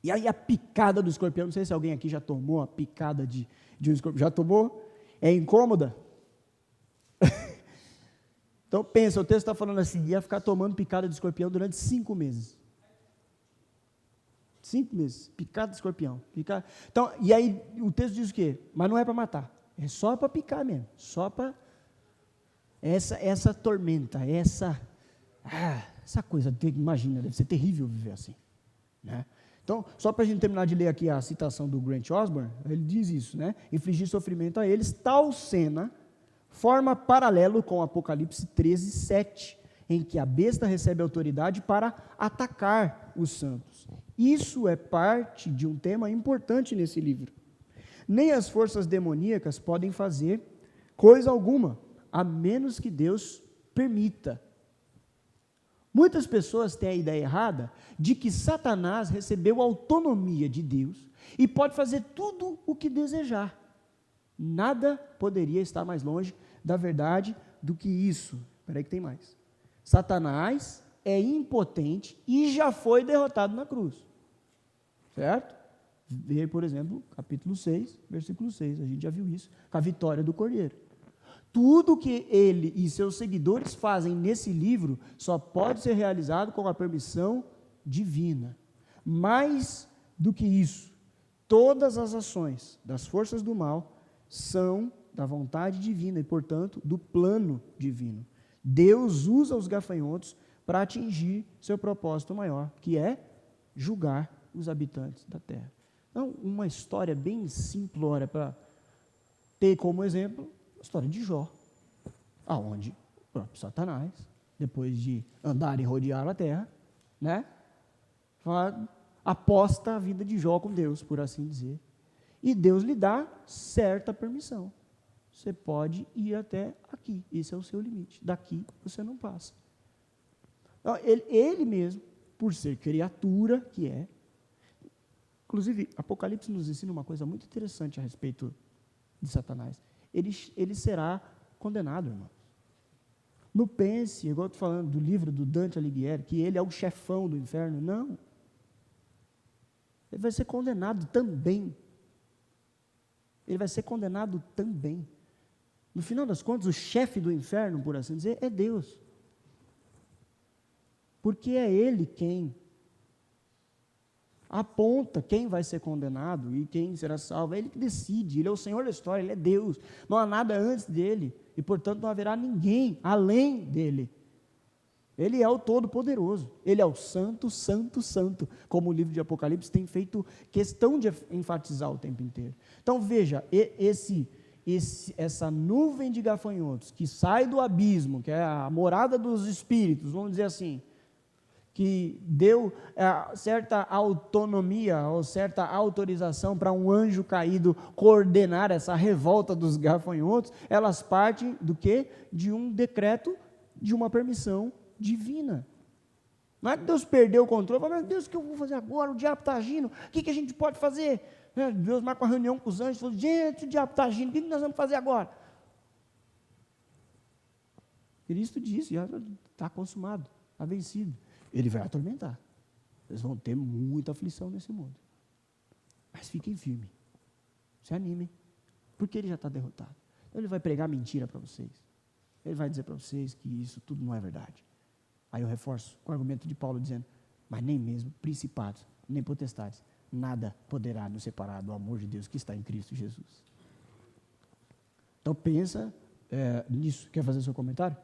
Speaker 1: E aí a picada do escorpião, não sei se alguém aqui já tomou a picada de um escorpião. Já tomou? É incômoda? Então pensa, o texto está falando assim, ia ficar tomando picada de escorpião durante 5 meses. 5 meses, picada de escorpião. Então, e aí o texto diz o quê? Mas não é para matar, é só para picar mesmo, só para essa tormenta, essa coisa, imagina, deve ser terrível viver assim, né? Então, só para a gente terminar de ler aqui a citação do Grant Osborne, ele diz isso, né? Infligir sofrimento a eles, tal cena forma paralelo com Apocalipse 13, 7, em que a besta recebe autoridade para atacar os santos. Isso é parte de um tema importante nesse livro. Nem as forças demoníacas podem fazer coisa alguma, a menos que Deus permita. Muitas pessoas têm a ideia errada de que Satanás recebeu a autonomia de Deus e pode fazer tudo o que desejar. Nada poderia estar mais longe da verdade do que isso. Espera aí que tem mais. Satanás é impotente e já foi derrotado na cruz. Certo? Vê, por exemplo, capítulo 6, versículo 6. A gente já viu isso, com a vitória do Cordeiro. Tudo que ele e seus seguidores fazem nesse livro só pode ser realizado com a permissão divina. Mais do que isso, todas as ações das forças do mal são da vontade divina e, portanto, do plano divino. Deus usa os gafanhotos para atingir seu propósito maior, que é julgar os habitantes da terra. Então, uma história bem simplória para ter como exemplo a história de Jó, aonde o próprio Satanás, depois de andar e rodear a terra, né, aposta a vida de Jó com Deus, por assim dizer. E Deus lhe dá certa permissão. Você pode ir até aqui, esse é o seu limite. Daqui você não passa. Então, ele mesmo, por ser criatura que é, inclusive, Apocalipse nos ensina uma coisa muito interessante a respeito de Satanás. Ele será condenado, irmãos. Não pense, igual eu estou falando do livro do Dante Alighieri, que ele é o chefão do inferno. Não. Ele vai ser condenado também. Ele vai ser condenado também. No final das contas, o chefe do inferno, por assim dizer, é Deus. Porque é Ele quem aponta quem vai ser condenado e quem será salvo. É Ele que decide, Ele é o Senhor da história, Ele é Deus. Não há nada antes dEle e, portanto, não haverá ninguém além dEle. Ele é o Todo-Poderoso, Ele é o Santo, Santo, Santo, como o livro de Apocalipse tem feito questão de enfatizar o tempo inteiro. Então veja, essa nuvem de gafanhotos que sai do abismo, que é a morada dos espíritos, vamos dizer assim, que deu certa autonomia ou certa autorização para um anjo caído coordenar essa revolta dos gafanhotos, elas partem do quê? De um decreto, de uma permissão divina. Não é que Deus perdeu o controle, mas Deus, o que eu vou fazer agora? O diabo está agindo, o que a gente pode fazer? Deus marca uma reunião com os anjos e falou, gente, o diabo está agindo, o que nós vamos fazer agora? Cristo disse, já está consumado, está vencido. Ele vai atormentar. Vocês vão ter muita aflição nesse mundo. Mas fiquem firmes, se animem, porque ele já está derrotado. Então ele vai pregar mentira para vocês. Ele vai dizer para vocês que isso tudo não é verdade. Aí eu reforço com o argumento de Paulo dizendo, mas nem mesmo principados, nem potestades, nada poderá nos separar do amor de Deus que está em Cristo Jesus. Então pensa nisso. Quer fazer seu comentário?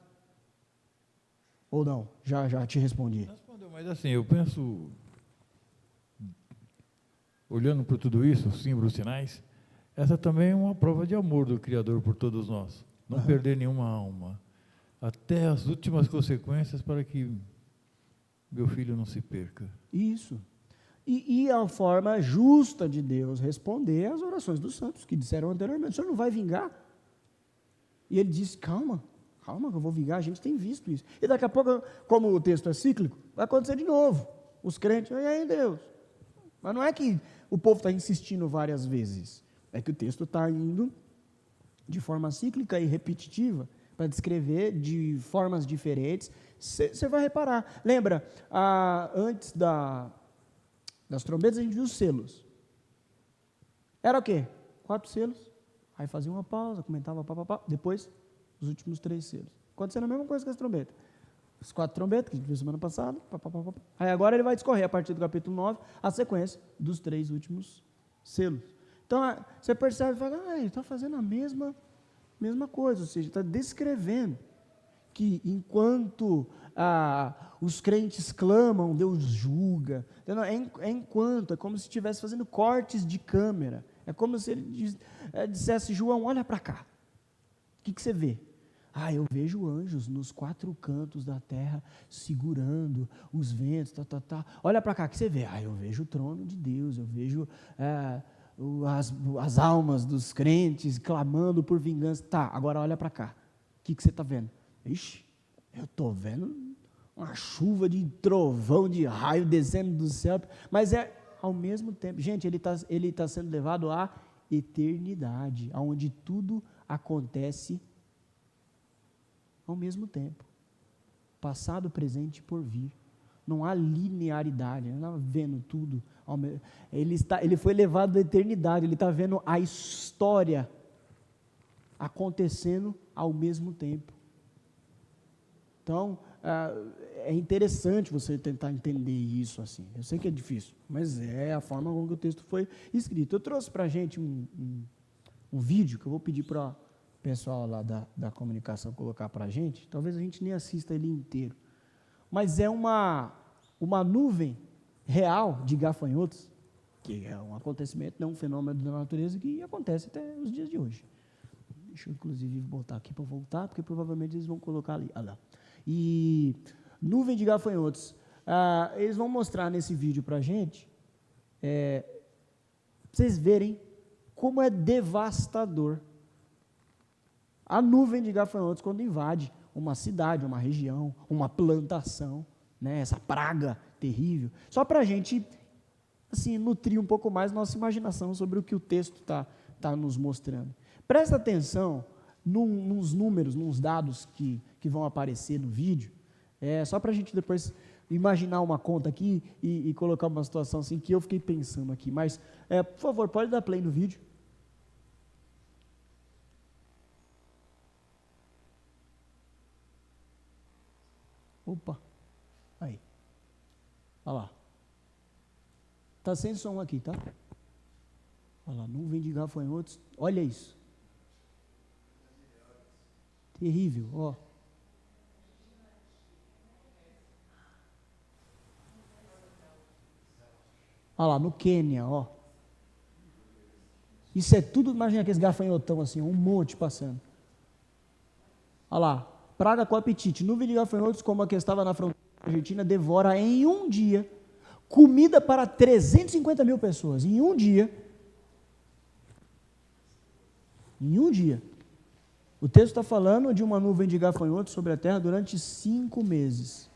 Speaker 1: Ou não? Já te respondi.
Speaker 3: Respondeu, mas assim, eu penso, olhando para tudo isso, os símbolos, os sinais, essa também é uma prova de amor do Criador por todos nós. Não perder nenhuma alma, até as últimas consequências para que meu filho não se perca.
Speaker 1: Isso. E a forma justa de Deus responder às orações dos santos, que disseram anteriormente, o Senhor não vai vingar? E ele disse, calma que eu vou vingar, a gente tem visto isso. E daqui a pouco, como o texto é cíclico, vai acontecer de novo. Os crentes, e aí Deus? Mas não é que o povo está insistindo várias vezes, é que o texto está indo de forma cíclica e repetitiva, para descrever de formas diferentes. Você vai reparar. Lembra, antes das trombetas, a gente viu os selos. Era o quê? 4 selos. Aí fazia uma pausa, comentava, depois, os últimos 3 selos. Acontecendo a mesma coisa com as trombetas. As 4 trombetas, que a gente viu semana passada. Aí agora ele vai discorrer, a partir do capítulo 9, a sequência dos 3 últimos selos. Então, você percebe e fala, ele está fazendo a mesma coisa, ou seja, está descrevendo que enquanto os crentes clamam, Deus julga. É como se estivesse fazendo cortes de câmera. É como se ele dissesse, João, olha para cá. O que você vê? Eu vejo anjos nos 4 cantos da terra, segurando os ventos, Olha para cá, o que você vê? Eu vejo o trono de Deus, eu vejo as almas dos crentes clamando por vingança. Agora olha para cá. O que você está vendo? Ixi, eu estou vendo uma chuva de trovão, de raio descendo do céu, mas ao mesmo tempo, gente, ele tá sendo levado à eternidade, onde tudo acontece ao mesmo tempo, passado, presente e por vir. Não há linearidade, ele não está vendo tudo. Ele foi levado à eternidade, ele está vendo a história acontecendo ao mesmo tempo. Então, é interessante você tentar entender isso assim. Eu sei que é difícil, mas é a forma como o texto foi escrito. Eu trouxe para a gente um vídeo que eu vou pedir para o pessoal lá da comunicação colocar para a gente. Talvez a gente nem assista ele inteiro. Mas é uma nuvem real de gafanhotos, que é um acontecimento, não um fenômeno da natureza que acontece até os dias de hoje. Deixa eu, inclusive, botar aqui para voltar, porque provavelmente eles vão colocar ali. Olha lá. E nuvem de gafanhotos. Eles vão mostrar nesse vídeo para a gente, para vocês verem como é devastador a nuvem de gafanhotos quando invade uma cidade, uma região, uma plantação, né, essa praga terrível. Só para a gente assim, nutrir um pouco mais nossa imaginação sobre o que o texto está nos mostrando. Presta atenção nos números, nos dados que vão aparecer no vídeo, só para a gente depois imaginar uma conta aqui e colocar uma situação assim que eu fiquei pensando aqui. Mas, por favor, pode dar play no vídeo. Opa, aí, olha lá. Está sem som aqui, tá? Olha lá, nuvem de gafanhotos, olha isso. Terrível, ó. Olha lá, no Quênia, ó. Isso é tudo, imagina aqueles gafanhotão assim, um monte passando. Olha lá, praga com apetite, nuvem de gafanhotos como a que estava na fronteira argentina devora em um dia comida para 350 mil pessoas, em um dia. Em um dia. O texto está falando de uma nuvem de gafanhotos sobre a terra durante 5 meses.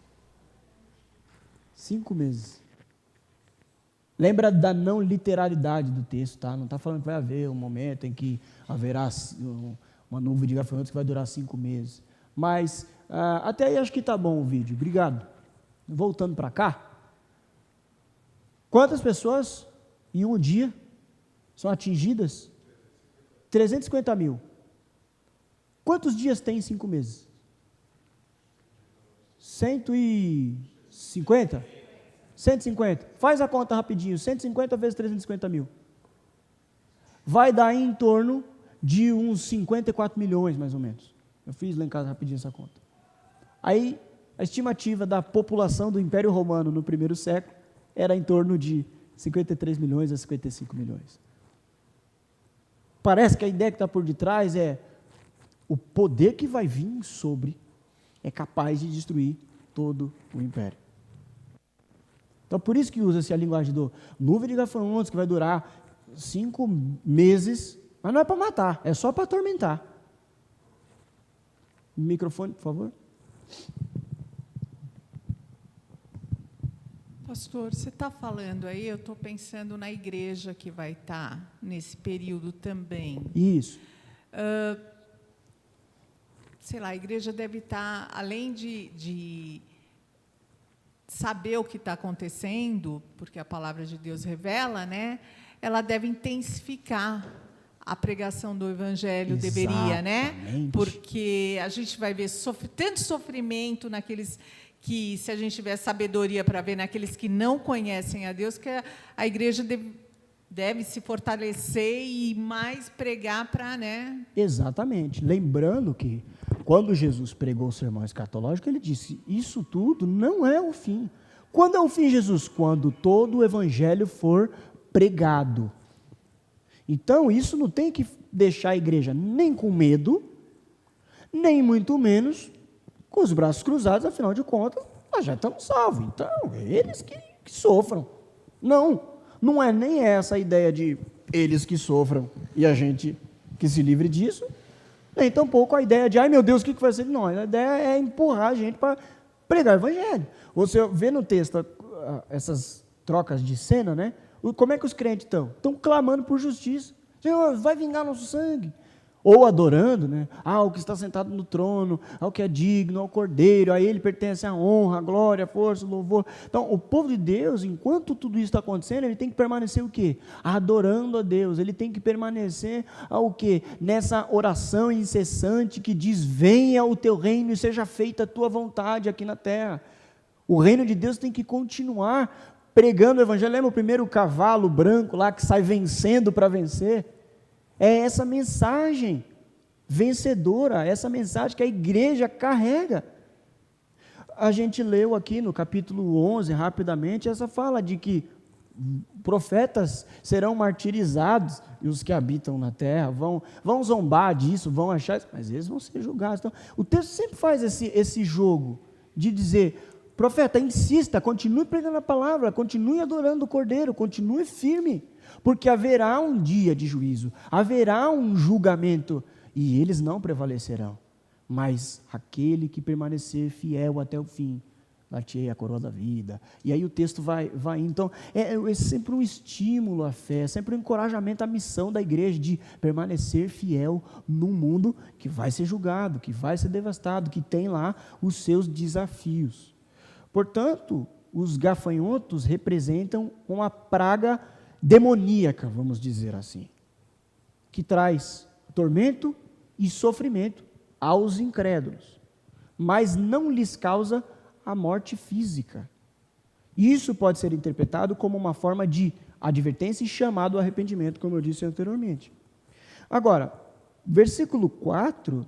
Speaker 1: 5 meses. Lembra da não literalidade do texto, tá? Não está falando que vai haver um momento em que haverá uma nuvem de gafanhotos que vai durar 5 meses. Mas, até aí acho que está bom o vídeo. Obrigado. Voltando para cá. Quantas pessoas em um dia são atingidas? 350 mil. Quantos dias tem em 5 meses? 150? 150. Faz a conta rapidinho. 150 vezes 350 mil. Vai dar em torno de uns 54 milhões, mais ou menos. Eu fiz lá em casa rapidinho essa conta. Aí, a estimativa da população do Império Romano no primeiro século era em torno de 53 milhões a 55 milhões. Parece que a ideia que está por detrás é o poder que vai vir sobre é capaz de destruir todo o império. Então, por isso que usa-se a linguagem do nuvem de gafanhotos, que vai durar 5 meses, mas não é para matar, é só para atormentar. Microfone, por favor.
Speaker 4: Pastor, você está falando aí, eu estou pensando na igreja que vai estar nesse período também.
Speaker 1: Isso.
Speaker 4: Sei lá, a igreja deve estar, além de saber o que está acontecendo, porque a palavra de Deus revela, né? Ela deve intensificar a pregação do evangelho, deveria, né? Porque a gente vai ver tanto sofrimento naqueles que, se a gente tiver sabedoria para ver naqueles que não conhecem a Deus, que a igreja deve se fortalecer e mais pregar para, né?
Speaker 1: Exatamente. Lembrando que, quando Jesus pregou o sermão escatológico, ele disse, isso tudo não é o fim. Quando é o fim, Jesus? Quando todo o evangelho for pregado. Então, isso não tem que deixar a igreja nem com medo, nem muito menos com os braços cruzados, afinal de contas, nós já estamos salvos. Então, eles que sofram. Não é nem essa a ideia de eles que sofram e a gente que se livre disso, nem tampouco a ideia de, ai meu Deus, o que vai ser? Não, a ideia é empurrar a gente para pregar o evangelho. Você vê no texto essas trocas de cena, né? Como é que os crentes estão? Estão clamando por justiça. Senhor, vai vingar nosso sangue. ou adorando, né? O que está sentado no trono, ao que é digno, ao Cordeiro, a ele pertence a honra, a glória, a força, o louvor. Então, o povo de Deus, enquanto tudo isso está acontecendo, ele tem que permanecer o quê? Adorando a Deus, ele tem que permanecer o quê? Nessa oração incessante que diz, venha o teu reino e seja feita a tua vontade aqui na terra. O reino de Deus tem que continuar pregando o evangelho. Lembra o primeiro cavalo branco lá que sai vencendo para vencer? É essa mensagem vencedora, essa mensagem que a igreja carrega. A gente leu aqui no capítulo 11, rapidamente, essa fala de que profetas serão martirizados e os que habitam na terra vão zombar disso, vão achar isso, mas eles vão ser julgados. Então, o texto sempre faz esse jogo de dizer, profeta, insista, continue pregando a palavra, continue adorando o Cordeiro, continue firme, porque haverá um dia de juízo, haverá um julgamento, e eles não prevalecerão, mas aquele que permanecer fiel até o fim, dar-te-ei a coroa da vida. E aí o texto vai então, é sempre um estímulo à fé, é sempre um encorajamento à missão da igreja, de permanecer fiel num mundo que vai ser julgado, que vai ser devastado, que tem lá os seus desafios. Portanto, os gafanhotos representam uma praga demoníaca, vamos dizer assim, que traz tormento e sofrimento aos incrédulos, mas não lhes causa a morte física. Isso pode ser interpretado como uma forma de advertência e chamado ao arrependimento, como eu disse anteriormente. Agora, versículo 4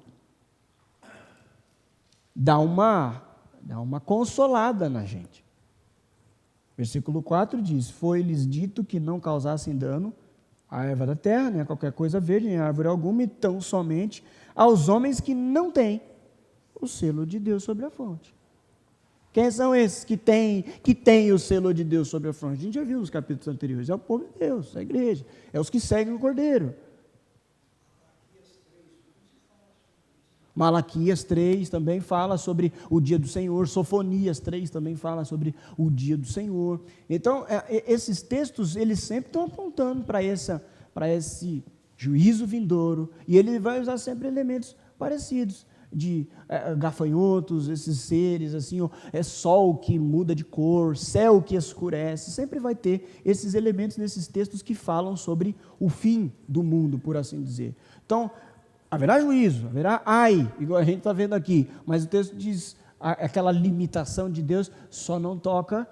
Speaker 1: dá uma consolada na gente. Versículo 4 diz, foi-lhes dito que não causassem dano à erva da terra, nem a qualquer coisa verde, nem a árvore alguma, e tão somente aos homens que não têm o selo de Deus sobre a fronte. Quem são esses que têm o selo de Deus sobre a fronte? A gente já viu nos capítulos anteriores, é o povo de Deus, é a igreja, é os que seguem o Cordeiro. Malaquias 3 também fala sobre o dia do Senhor, Sofonias 3 também fala sobre o dia do Senhor. Então, esses textos, eles sempre estão apontando para esse juízo vindouro, e ele vai usar sempre elementos parecidos, de gafanhotos, esses seres, assim, é sol que muda de cor, céu que escurece, sempre vai ter esses elementos nesses textos que falam sobre o fim do mundo, por assim dizer. Então, haverá juízo, haverá igual a gente está vendo aqui, mas o texto diz, aquela limitação de Deus só não toca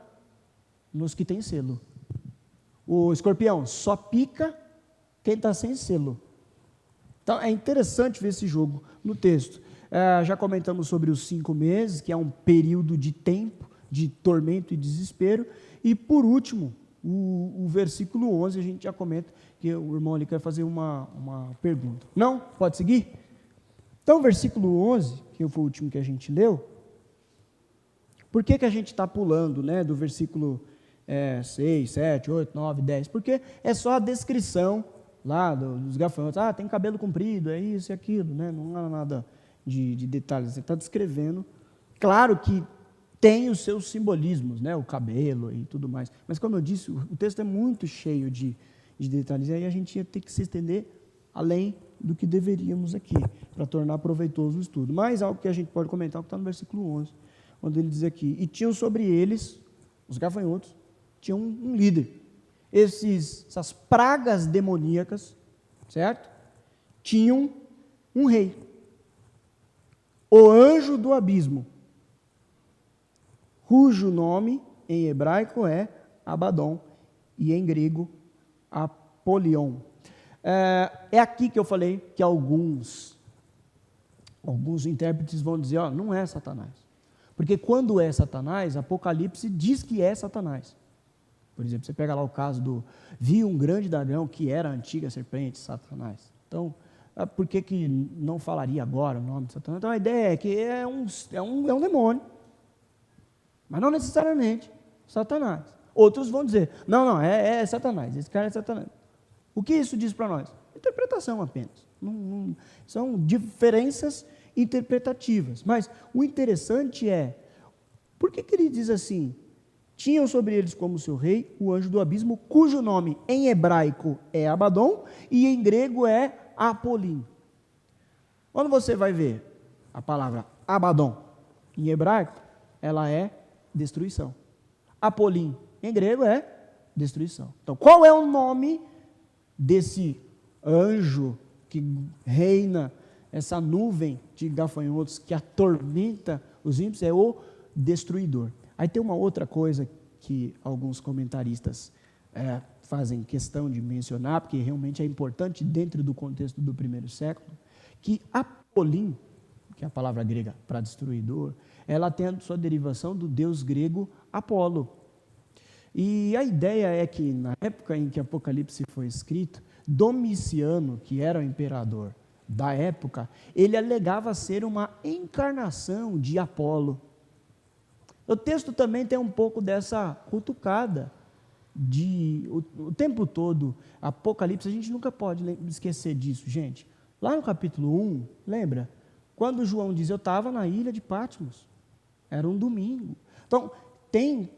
Speaker 1: nos que têm selo. O escorpião só pica quem está sem selo. Então, é interessante ver esse jogo no texto. Já comentamos sobre os 5 meses, que é um período de tempo, de tormento e desespero. E, por último, o versículo 11, a gente já comenta, que o irmão ali quer fazer uma pergunta. Não? Pode seguir? Então, o versículo 11, que foi o último que a gente leu, por que a gente está pulando, né, do versículo 6, 7, 8, 9, 10? Porque é só a descrição lá dos gafanhotos. Tem cabelo comprido, é isso e aquilo, né? Não há nada de detalhes. Você está descrevendo. Claro que tem os seus simbolismos, né? O cabelo e tudo mais. Mas, como eu disse, o texto é muito cheio de detalhes. E aí a gente ia ter que se estender além do que deveríamos aqui, para tornar proveitoso o estudo. Mas algo que a gente pode comentar, que está no versículo 11, onde ele diz aqui, e tinham sobre eles, os gafanhotos, tinham um líder. Essas pragas demoníacas, certo? Tinham um rei. O anjo do abismo, cujo nome em hebraico é Abaddon e em grego Apolion. É aqui que eu falei que alguns intérpretes vão dizer, não é Satanás. Porque quando é Satanás, Apocalipse diz que é Satanás. Por exemplo, você pega lá o caso vi um grande dragão que era a antiga serpente, Satanás. Então, por que não falaria agora o nome de Satanás? Então, a ideia é que é um demônio, mas não necessariamente Satanás. Outros vão dizer, não, é Satanás, esse cara é Satanás. O que isso diz para nós? Interpretação apenas. São diferenças interpretativas. Mas o interessante é, por que ele diz assim? Tinham sobre eles como seu rei o anjo do abismo, cujo nome em hebraico é Abaddon e em grego é Apolim. Quando você vai ver a palavra Abaddon em hebraico, ela é destruição. Apolim em grego é destruição. Então, qual é o nome desse anjo que reina, essa nuvem de gafanhotos que atormenta os ímpios? É o destruidor. Aí tem uma outra coisa que alguns comentaristas fazem questão de mencionar, porque realmente é importante dentro do contexto do primeiro século, que Apolim, que é a palavra grega para destruidor, ela tem a sua derivação do deus grego Apolo. E a ideia é que, na época em que Apocalipse foi escrito, Domiciano, que era o imperador da época, ele alegava ser uma encarnação de Apolo. O texto também tem um pouco dessa cutucada, o tempo todo, Apocalipse, a gente nunca pode esquecer disso, gente. Lá no capítulo 1, lembra? Quando João diz, eu estava na ilha de Patmos, era um domingo. Então, tem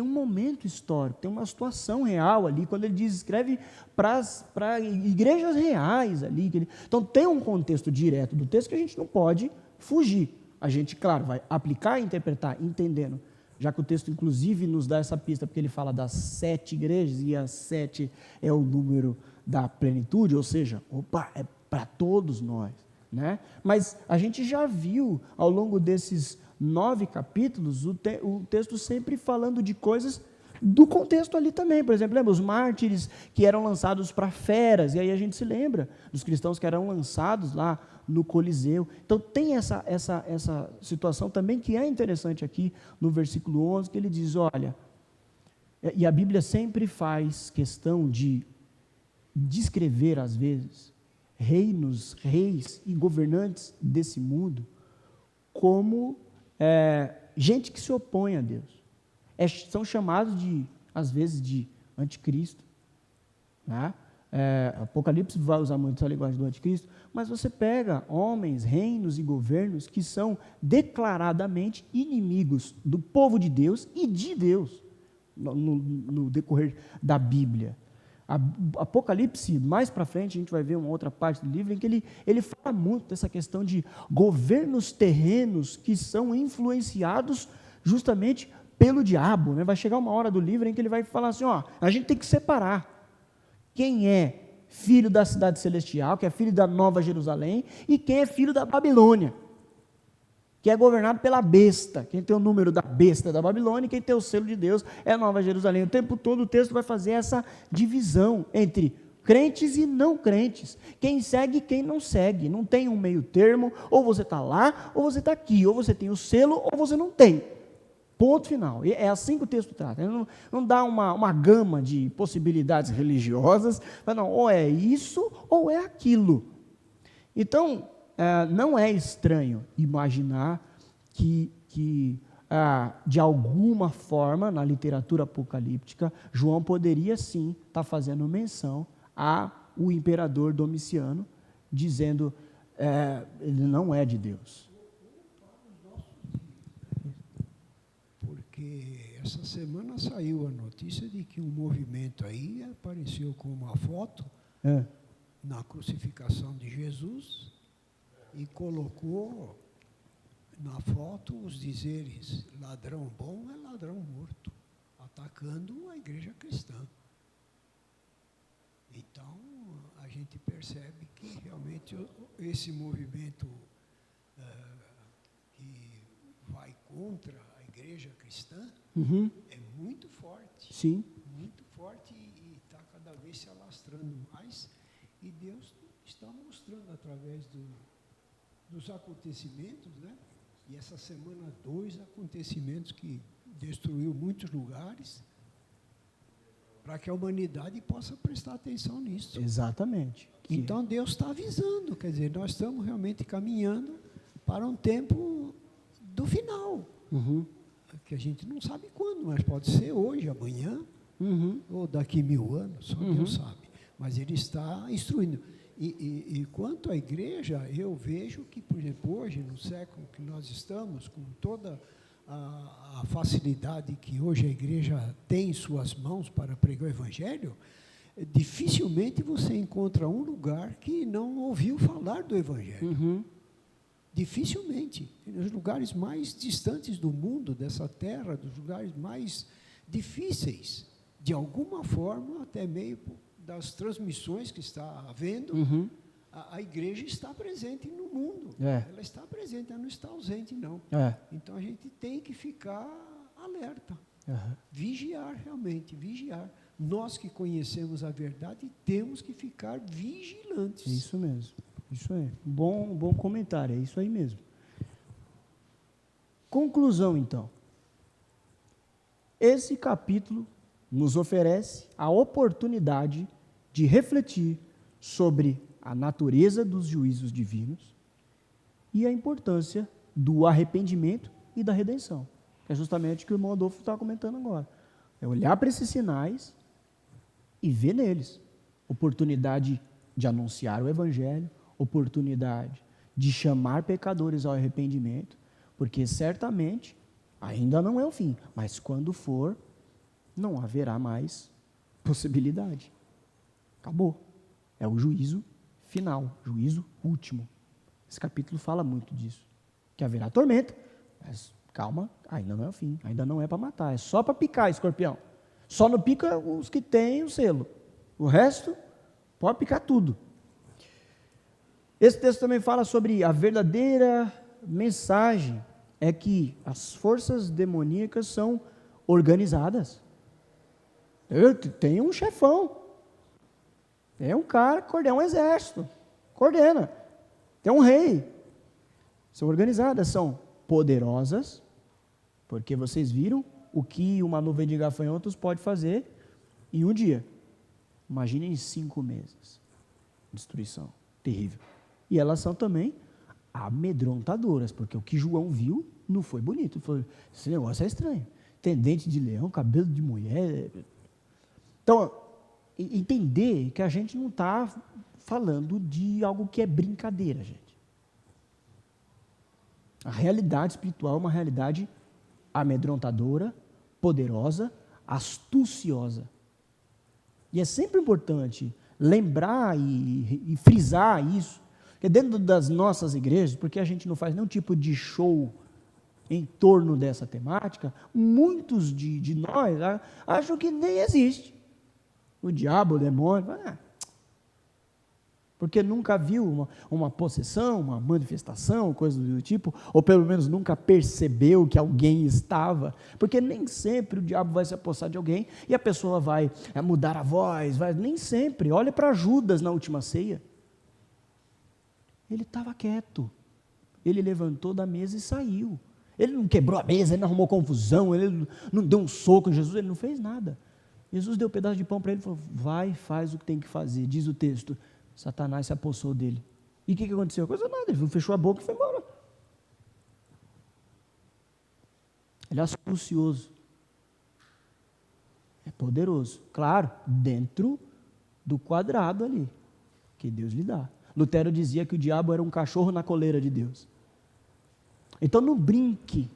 Speaker 1: um momento histórico, tem uma situação real ali, quando ele diz, escreve para igrejas reais ali. Então, tem um contexto direto do texto que a gente não pode fugir. A gente, claro, vai aplicar e interpretar, entendendo, já que o texto, inclusive, nos dá essa pista, porque ele fala das 7 igrejas, e as 7 é o número da plenitude, ou seja, é para todos nós, né? Mas a gente já viu, ao longo desses 9 capítulos, o texto sempre falando de coisas do contexto ali também. Por exemplo, lembra os mártires que eram lançados para feras, e aí a gente se lembra dos cristãos que eram lançados lá no Coliseu. Então tem essa situação também que é interessante aqui no versículo 11, que ele diz, olha, e a Bíblia sempre faz questão de descrever às vezes reinos, reis e governantes desse mundo como gente que se opõe a Deus. São chamados às vezes de anticristo, né? Apocalipse vai usar muito essa linguagem do anticristo, mas você pega homens, reinos e governos que são declaradamente inimigos do povo de Deus e de Deus, no decorrer da Bíblia. Apocalipse, mais para frente, a gente vai ver uma outra parte do livro em que ele fala muito dessa questão de governos terrenos que são influenciados justamente pelo diabo, né? Vai chegar uma hora do livro em que ele vai falar assim, a gente tem que separar quem é filho da cidade celestial, que é filho da Nova Jerusalém, e quem é filho da Babilônia, que é governado pela besta. Quem tem o número da besta da Babilônia, e quem tem o selo de Deus é a Nova Jerusalém. O tempo todo o texto vai fazer essa divisão entre crentes e não crentes, quem segue e quem não segue. Não tem um meio termo, ou você está lá, ou você está aqui, ou você tem o selo, ou você não tem. Ponto final. E é assim que o texto trata. Ele não dá uma gama de possibilidades religiosas, mas não, ou é isso ou é aquilo. Então, não é estranho imaginar que de alguma forma, na literatura apocalíptica, João poderia sim estar fazendo menção ao imperador Domiciano, dizendo, ele não é de Deus.
Speaker 5: Porque essa semana saiu a notícia de que um movimento aí apareceu com uma foto na crucificação de Jesus e colocou na foto os dizeres ladrão bom é ladrão morto, atacando a igreja cristã. Então, a gente percebe que realmente esse movimento que vai contra a igreja cristã é muito forte.
Speaker 1: Sim.
Speaker 5: Muito forte e está cada vez se alastrando mais. E Deus está mostrando através dos acontecimentos, né? E essa semana 2 acontecimentos que destruiu muitos lugares, para que a humanidade possa prestar atenção nisso.
Speaker 1: Exatamente.
Speaker 5: Então Deus está avisando, quer dizer, nós estamos realmente caminhando para um tempo do final, que a gente não sabe quando, mas pode ser hoje, amanhã, ou daqui 1000 anos, só Deus sabe. Mas Ele está instruindo. E quanto à igreja, eu vejo que, por exemplo, hoje, no século que nós estamos, com toda a facilidade que hoje a igreja tem em suas mãos para pregar o Evangelho, dificilmente você encontra um lugar que não ouviu falar do Evangelho. Dificilmente. Nos lugares mais distantes do mundo, dessa terra, dos lugares mais difíceis, de alguma forma, até meio das transmissões que está havendo, a igreja está presente no mundo. Ela está presente, ela não está ausente, não. Então, a gente tem que ficar alerta. Vigiar, realmente, vigiar. Nós que conhecemos a verdade, temos que ficar vigilantes.
Speaker 1: Isso mesmo. Isso aí. Bom comentário, é isso aí mesmo. Conclusão, então. Esse capítulo nos oferece a oportunidade de refletir sobre a natureza dos juízos divinos e a importância do arrependimento e da redenção. Que é justamente o que o irmão Adolfo está comentando agora. É olhar para esses sinais e ver neles oportunidade de anunciar o Evangelho, oportunidade de chamar pecadores ao arrependimento, porque certamente ainda não é o fim, mas quando for, não haverá mais possibilidade. Acabou. É o juízo final, juízo último. Esse capítulo fala muito disso, que haverá tormenta, mas calma, ainda não é o fim, ainda não é para matar, é só para picar escorpião. Só não pica os que têm o selo. O resto, pode picar tudo. Esse texto também fala sobre a verdadeira mensagem, é que as forças demoníacas são organizadas. Tem um chefão, tem um cara que coordena um exército, coordena, tem um rei. São organizadas, são poderosas, porque vocês viram o que uma nuvem de gafanhotos pode fazer em um dia. Imaginem em 5 meses. Destruição terrível. E elas são também amedrontadoras, porque o que João viu não foi bonito. Ele falou, esse negócio é estranho. Tem dente de leão, cabelo de mulher. Então, entender que a gente não está falando de algo que é brincadeira, gente. A realidade espiritual é uma realidade amedrontadora, poderosa, astuciosa. E é sempre importante lembrar e frisar isso, que dentro das nossas igrejas, porque a gente não faz nenhum tipo de show em torno dessa temática, muitos de nós acham que nem existe. O diabo, o demônio, porque nunca viu uma possessão, uma manifestação, coisa do tipo, ou pelo menos nunca percebeu que alguém estava, porque nem sempre o diabo vai se apossar de alguém e a pessoa vai mudar a voz, nem sempre. Olha para Judas na última ceia. Ele estava quieto, ele levantou da mesa e saiu. Ele não quebrou a mesa, ele não arrumou confusão, ele não deu um soco em Jesus, ele não fez nada. Jesus deu um pedaço de pão para ele e falou, vai, faz o que tem que fazer, diz o texto. Satanás se apossou dele. E o que aconteceu? Coisa nada, ele fechou a boca e foi embora. Ele é astucioso. É poderoso. Claro, dentro do quadrado ali, que Deus lhe dá. Lutero dizia que o diabo era um cachorro na coleira de Deus. Então não brinque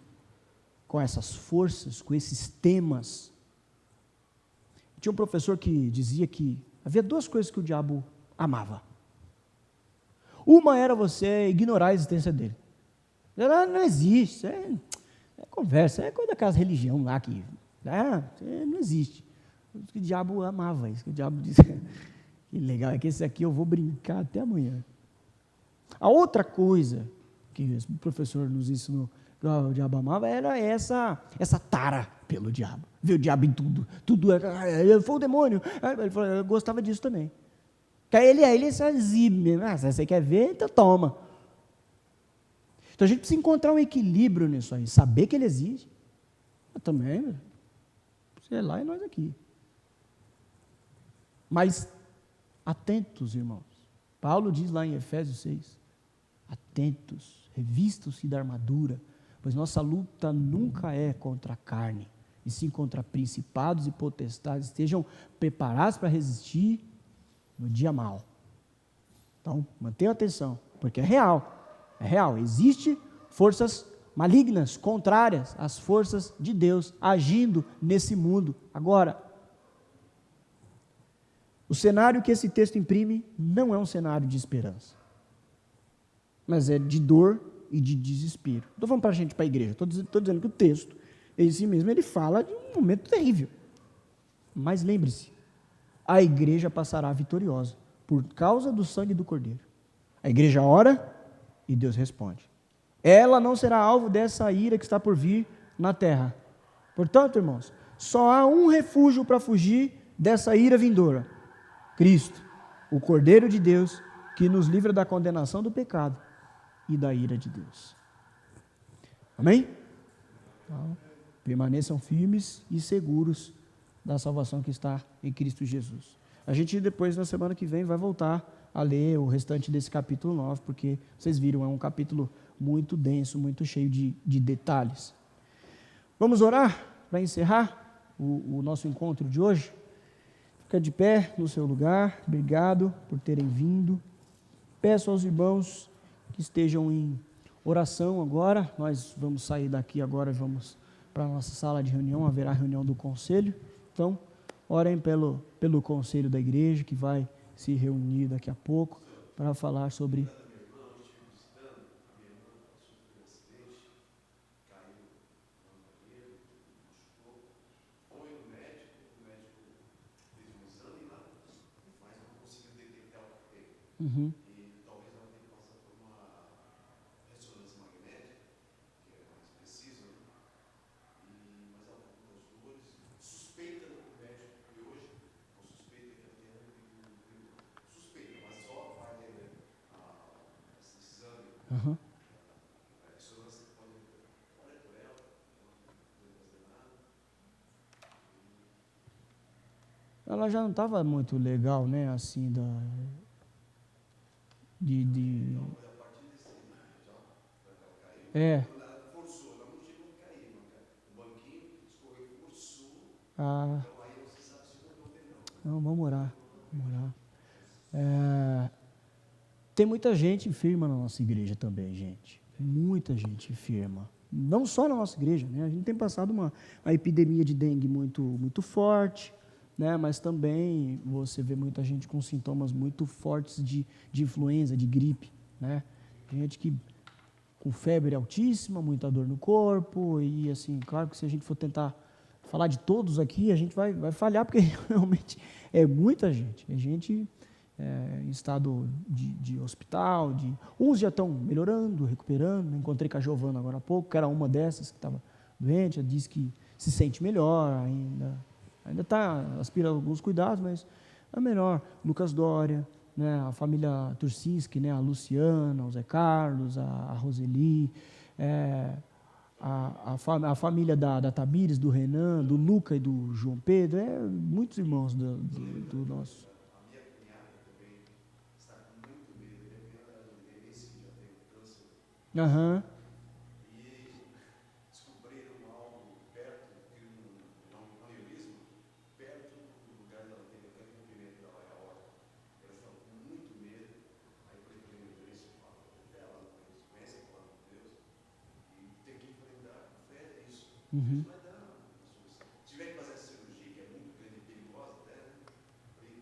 Speaker 1: com essas forças, com esses temas. Tinha um professor que dizia que havia 2 coisas que o diabo amava. Uma era você ignorar a existência dele. Não existe, é conversa, é coisa daquelas religião lá que não existe. O diabo amava isso, o diabo dizia, que legal, é que esse aqui eu vou brincar até amanhã. A outra coisa que o professor nos ensinou que o diabo amava era essa tara pelo diabo. Ver o diabo em tudo foi o demônio. Ele falou, eu gostava disso também. Que aí ele se exibe, se você quer ver, então toma. Então a gente precisa encontrar um equilíbrio nisso aí, saber que ele existe, mas também, sei lá, e nós aqui. Mas atentos, irmãos. Paulo diz lá em Efésios 6, atentos, revistam-se da armadura, pois nossa luta nunca é contra a carne, e sim contra principados e potestades. Estejam preparados para resistir no dia mau. Então, mantenha atenção, porque é real, existe forças malignas, contrárias às forças de Deus, agindo nesse mundo. Agora, O cenário que esse texto imprime não é um cenário de esperança, mas é de dor e de desespero. Estou falando para a gente, para a igreja, estou dizendo que o texto, em si mesmo, ele fala de um momento terrível. Mas lembre-se, a igreja passará vitoriosa, por causa do sangue do Cordeiro. A igreja ora e Deus responde. Ela não será alvo dessa ira que está por vir na terra. Portanto, irmãos, só há um refúgio para fugir dessa ira vindoura: Cristo, o Cordeiro de Deus, que nos livra da condenação do pecado e da ira de Deus. Amém? Então, permaneçam firmes e seguros da salvação que está em Cristo Jesus. A gente depois, na semana que vem, vai voltar a ler o restante desse capítulo 9, porque vocês viram, é um capítulo muito denso, muito cheio de detalhes. Vamos orar para encerrar o nosso encontro de hoje? Fica de pé no seu lugar. Obrigado por terem vindo. Peço aos irmãos que estejam em oração agora. Nós vamos sair daqui agora e vamos para a nossa sala de reunião. Haverá reunião do conselho. Então, orem pelo conselho da igreja, que vai se reunir daqui a pouco para falar sobre... Uhum.
Speaker 6: E talvez ela tenha que passar por uma ressonância magnética, que é mais precisa, né? Mas ela está com as dores, suspeita do médico de hoje, ou suspeita que ela tenha suspeita, mas só faz esse exame.
Speaker 1: Uhum.
Speaker 6: A ressonância pode olhar por ela, não pode fazer nada.
Speaker 1: Ela já não estava muito legal, né, assim, É.
Speaker 6: Forçou, ela não chegou a cair, o banquinho escorreu, forçou,
Speaker 1: Ah.
Speaker 6: então aí você sabe se voltou ou não.
Speaker 1: Não, vamos orar. Tem muita gente enferma na nossa igreja também, gente. Muita gente enferma. Não só na nossa igreja, né? A gente tem passado uma epidemia de dengue muito forte, né? Mas também você vê muita gente com sintomas muito fortes de influenza, de gripe, né? Gente que com febre altíssima, muita dor no corpo, e assim, claro que se a gente for tentar falar de todos aqui, a gente vai falhar, porque realmente é muita gente. É gente em estado de hospital, uns já estão melhorando, recuperando. Encontrei com a Giovana agora há pouco, que era uma dessas que estava doente, ela disse que se sente melhor, ainda aspira alguns cuidados, mas é melhor. Lucas Dória, né, a família Turcinski, né, a Luciana, o Zé Carlos, a Roseli, a família da Tamires, do Renan, do Luca e do João Pedro, muitos irmãos do nosso.
Speaker 6: A minha cunhada também está com muito medo. Minha cunhada já teve câncer.
Speaker 1: Aham.
Speaker 6: E descobriram algo perto, um aneurisma, perto do lugar dela teve até rompimento da aorta. Ela estava com muito medo. Aí por exemplo, a urgência fala, ela conhece a palavra de Deus. E tem que enfrentar com fé isso.
Speaker 1: Uhum.
Speaker 6: Isso vai dar uma solução. Se tiver que fazer essa cirurgia, que é muito grande e perigosa até, né?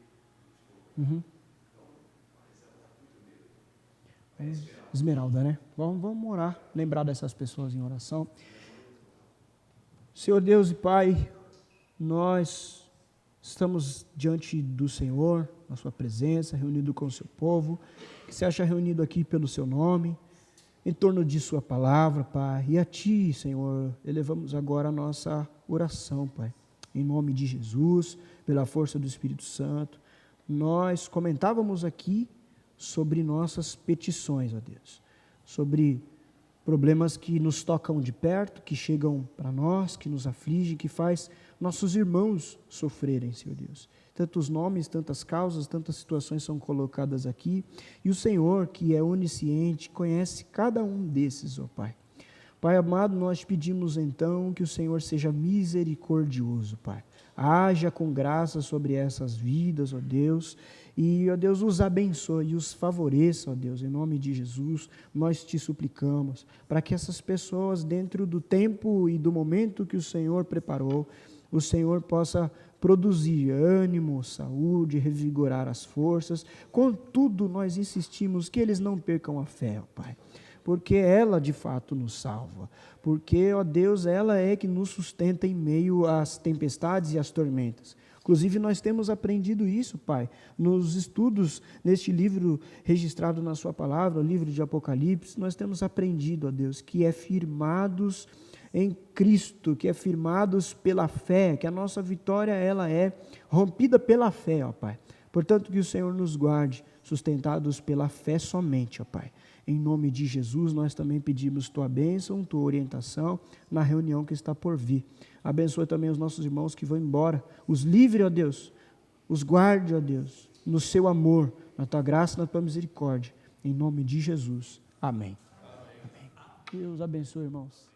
Speaker 1: Uhum.
Speaker 6: Mas ela está com muito medo.
Speaker 1: Esmeralda, né? Vamos orar, lembrar dessas pessoas em oração. Senhor Deus e Pai, nós estamos diante do Senhor, na sua presença, reunido com o seu povo, que se acha reunido aqui pelo seu nome, em torno de sua palavra, Pai. E a Ti, Senhor, elevamos agora a nossa oração, Pai. Em nome de Jesus, pela força do Espírito Santo. Nós comentávamos aqui sobre nossas petições, ó Deus, sobre problemas que nos tocam de perto, que chegam para nós, que nos afligem, que faz nossos irmãos sofrerem, Senhor Deus. Tantos nomes, tantas causas, tantas situações são colocadas aqui, e o Senhor, que é onisciente, conhece cada um desses, ó Pai. Pai amado, nós pedimos então que o Senhor seja misericordioso, Pai. Haja com graça sobre essas vidas, ó Deus, e, ó Deus, os abençoe e os favoreça, ó Deus, em nome de Jesus, nós te suplicamos, para que essas pessoas, dentro do tempo e do momento que o Senhor preparou, o Senhor possa produzir ânimo, saúde, revigorar as forças. Contudo, nós insistimos que eles não percam a fé, ó Pai, porque ela de fato nos salva, porque, ó Deus, ela é que nos sustenta em meio às tempestades e às tormentas. Inclusive, nós temos aprendido isso, Pai, nos estudos neste livro registrado na Sua Palavra, o livro de Apocalipse. Nós temos aprendido, ó Deus, que é firmados em Cristo, que é firmados pela fé, que a nossa vitória ela é rompida pela fé, ó Pai. Portanto, que o Senhor nos guarde, sustentados pela fé somente, ó Pai. Em nome de Jesus, nós também pedimos Tua bênção, Tua orientação na reunião que está por vir. Abençoe também os nossos irmãos que vão embora, os livre, ó Deus, os guarde, ó Deus, no Seu amor, na Tua graça, na Tua misericórdia. Em nome de Jesus. Amém. Amém. Deus abençoe, irmãos.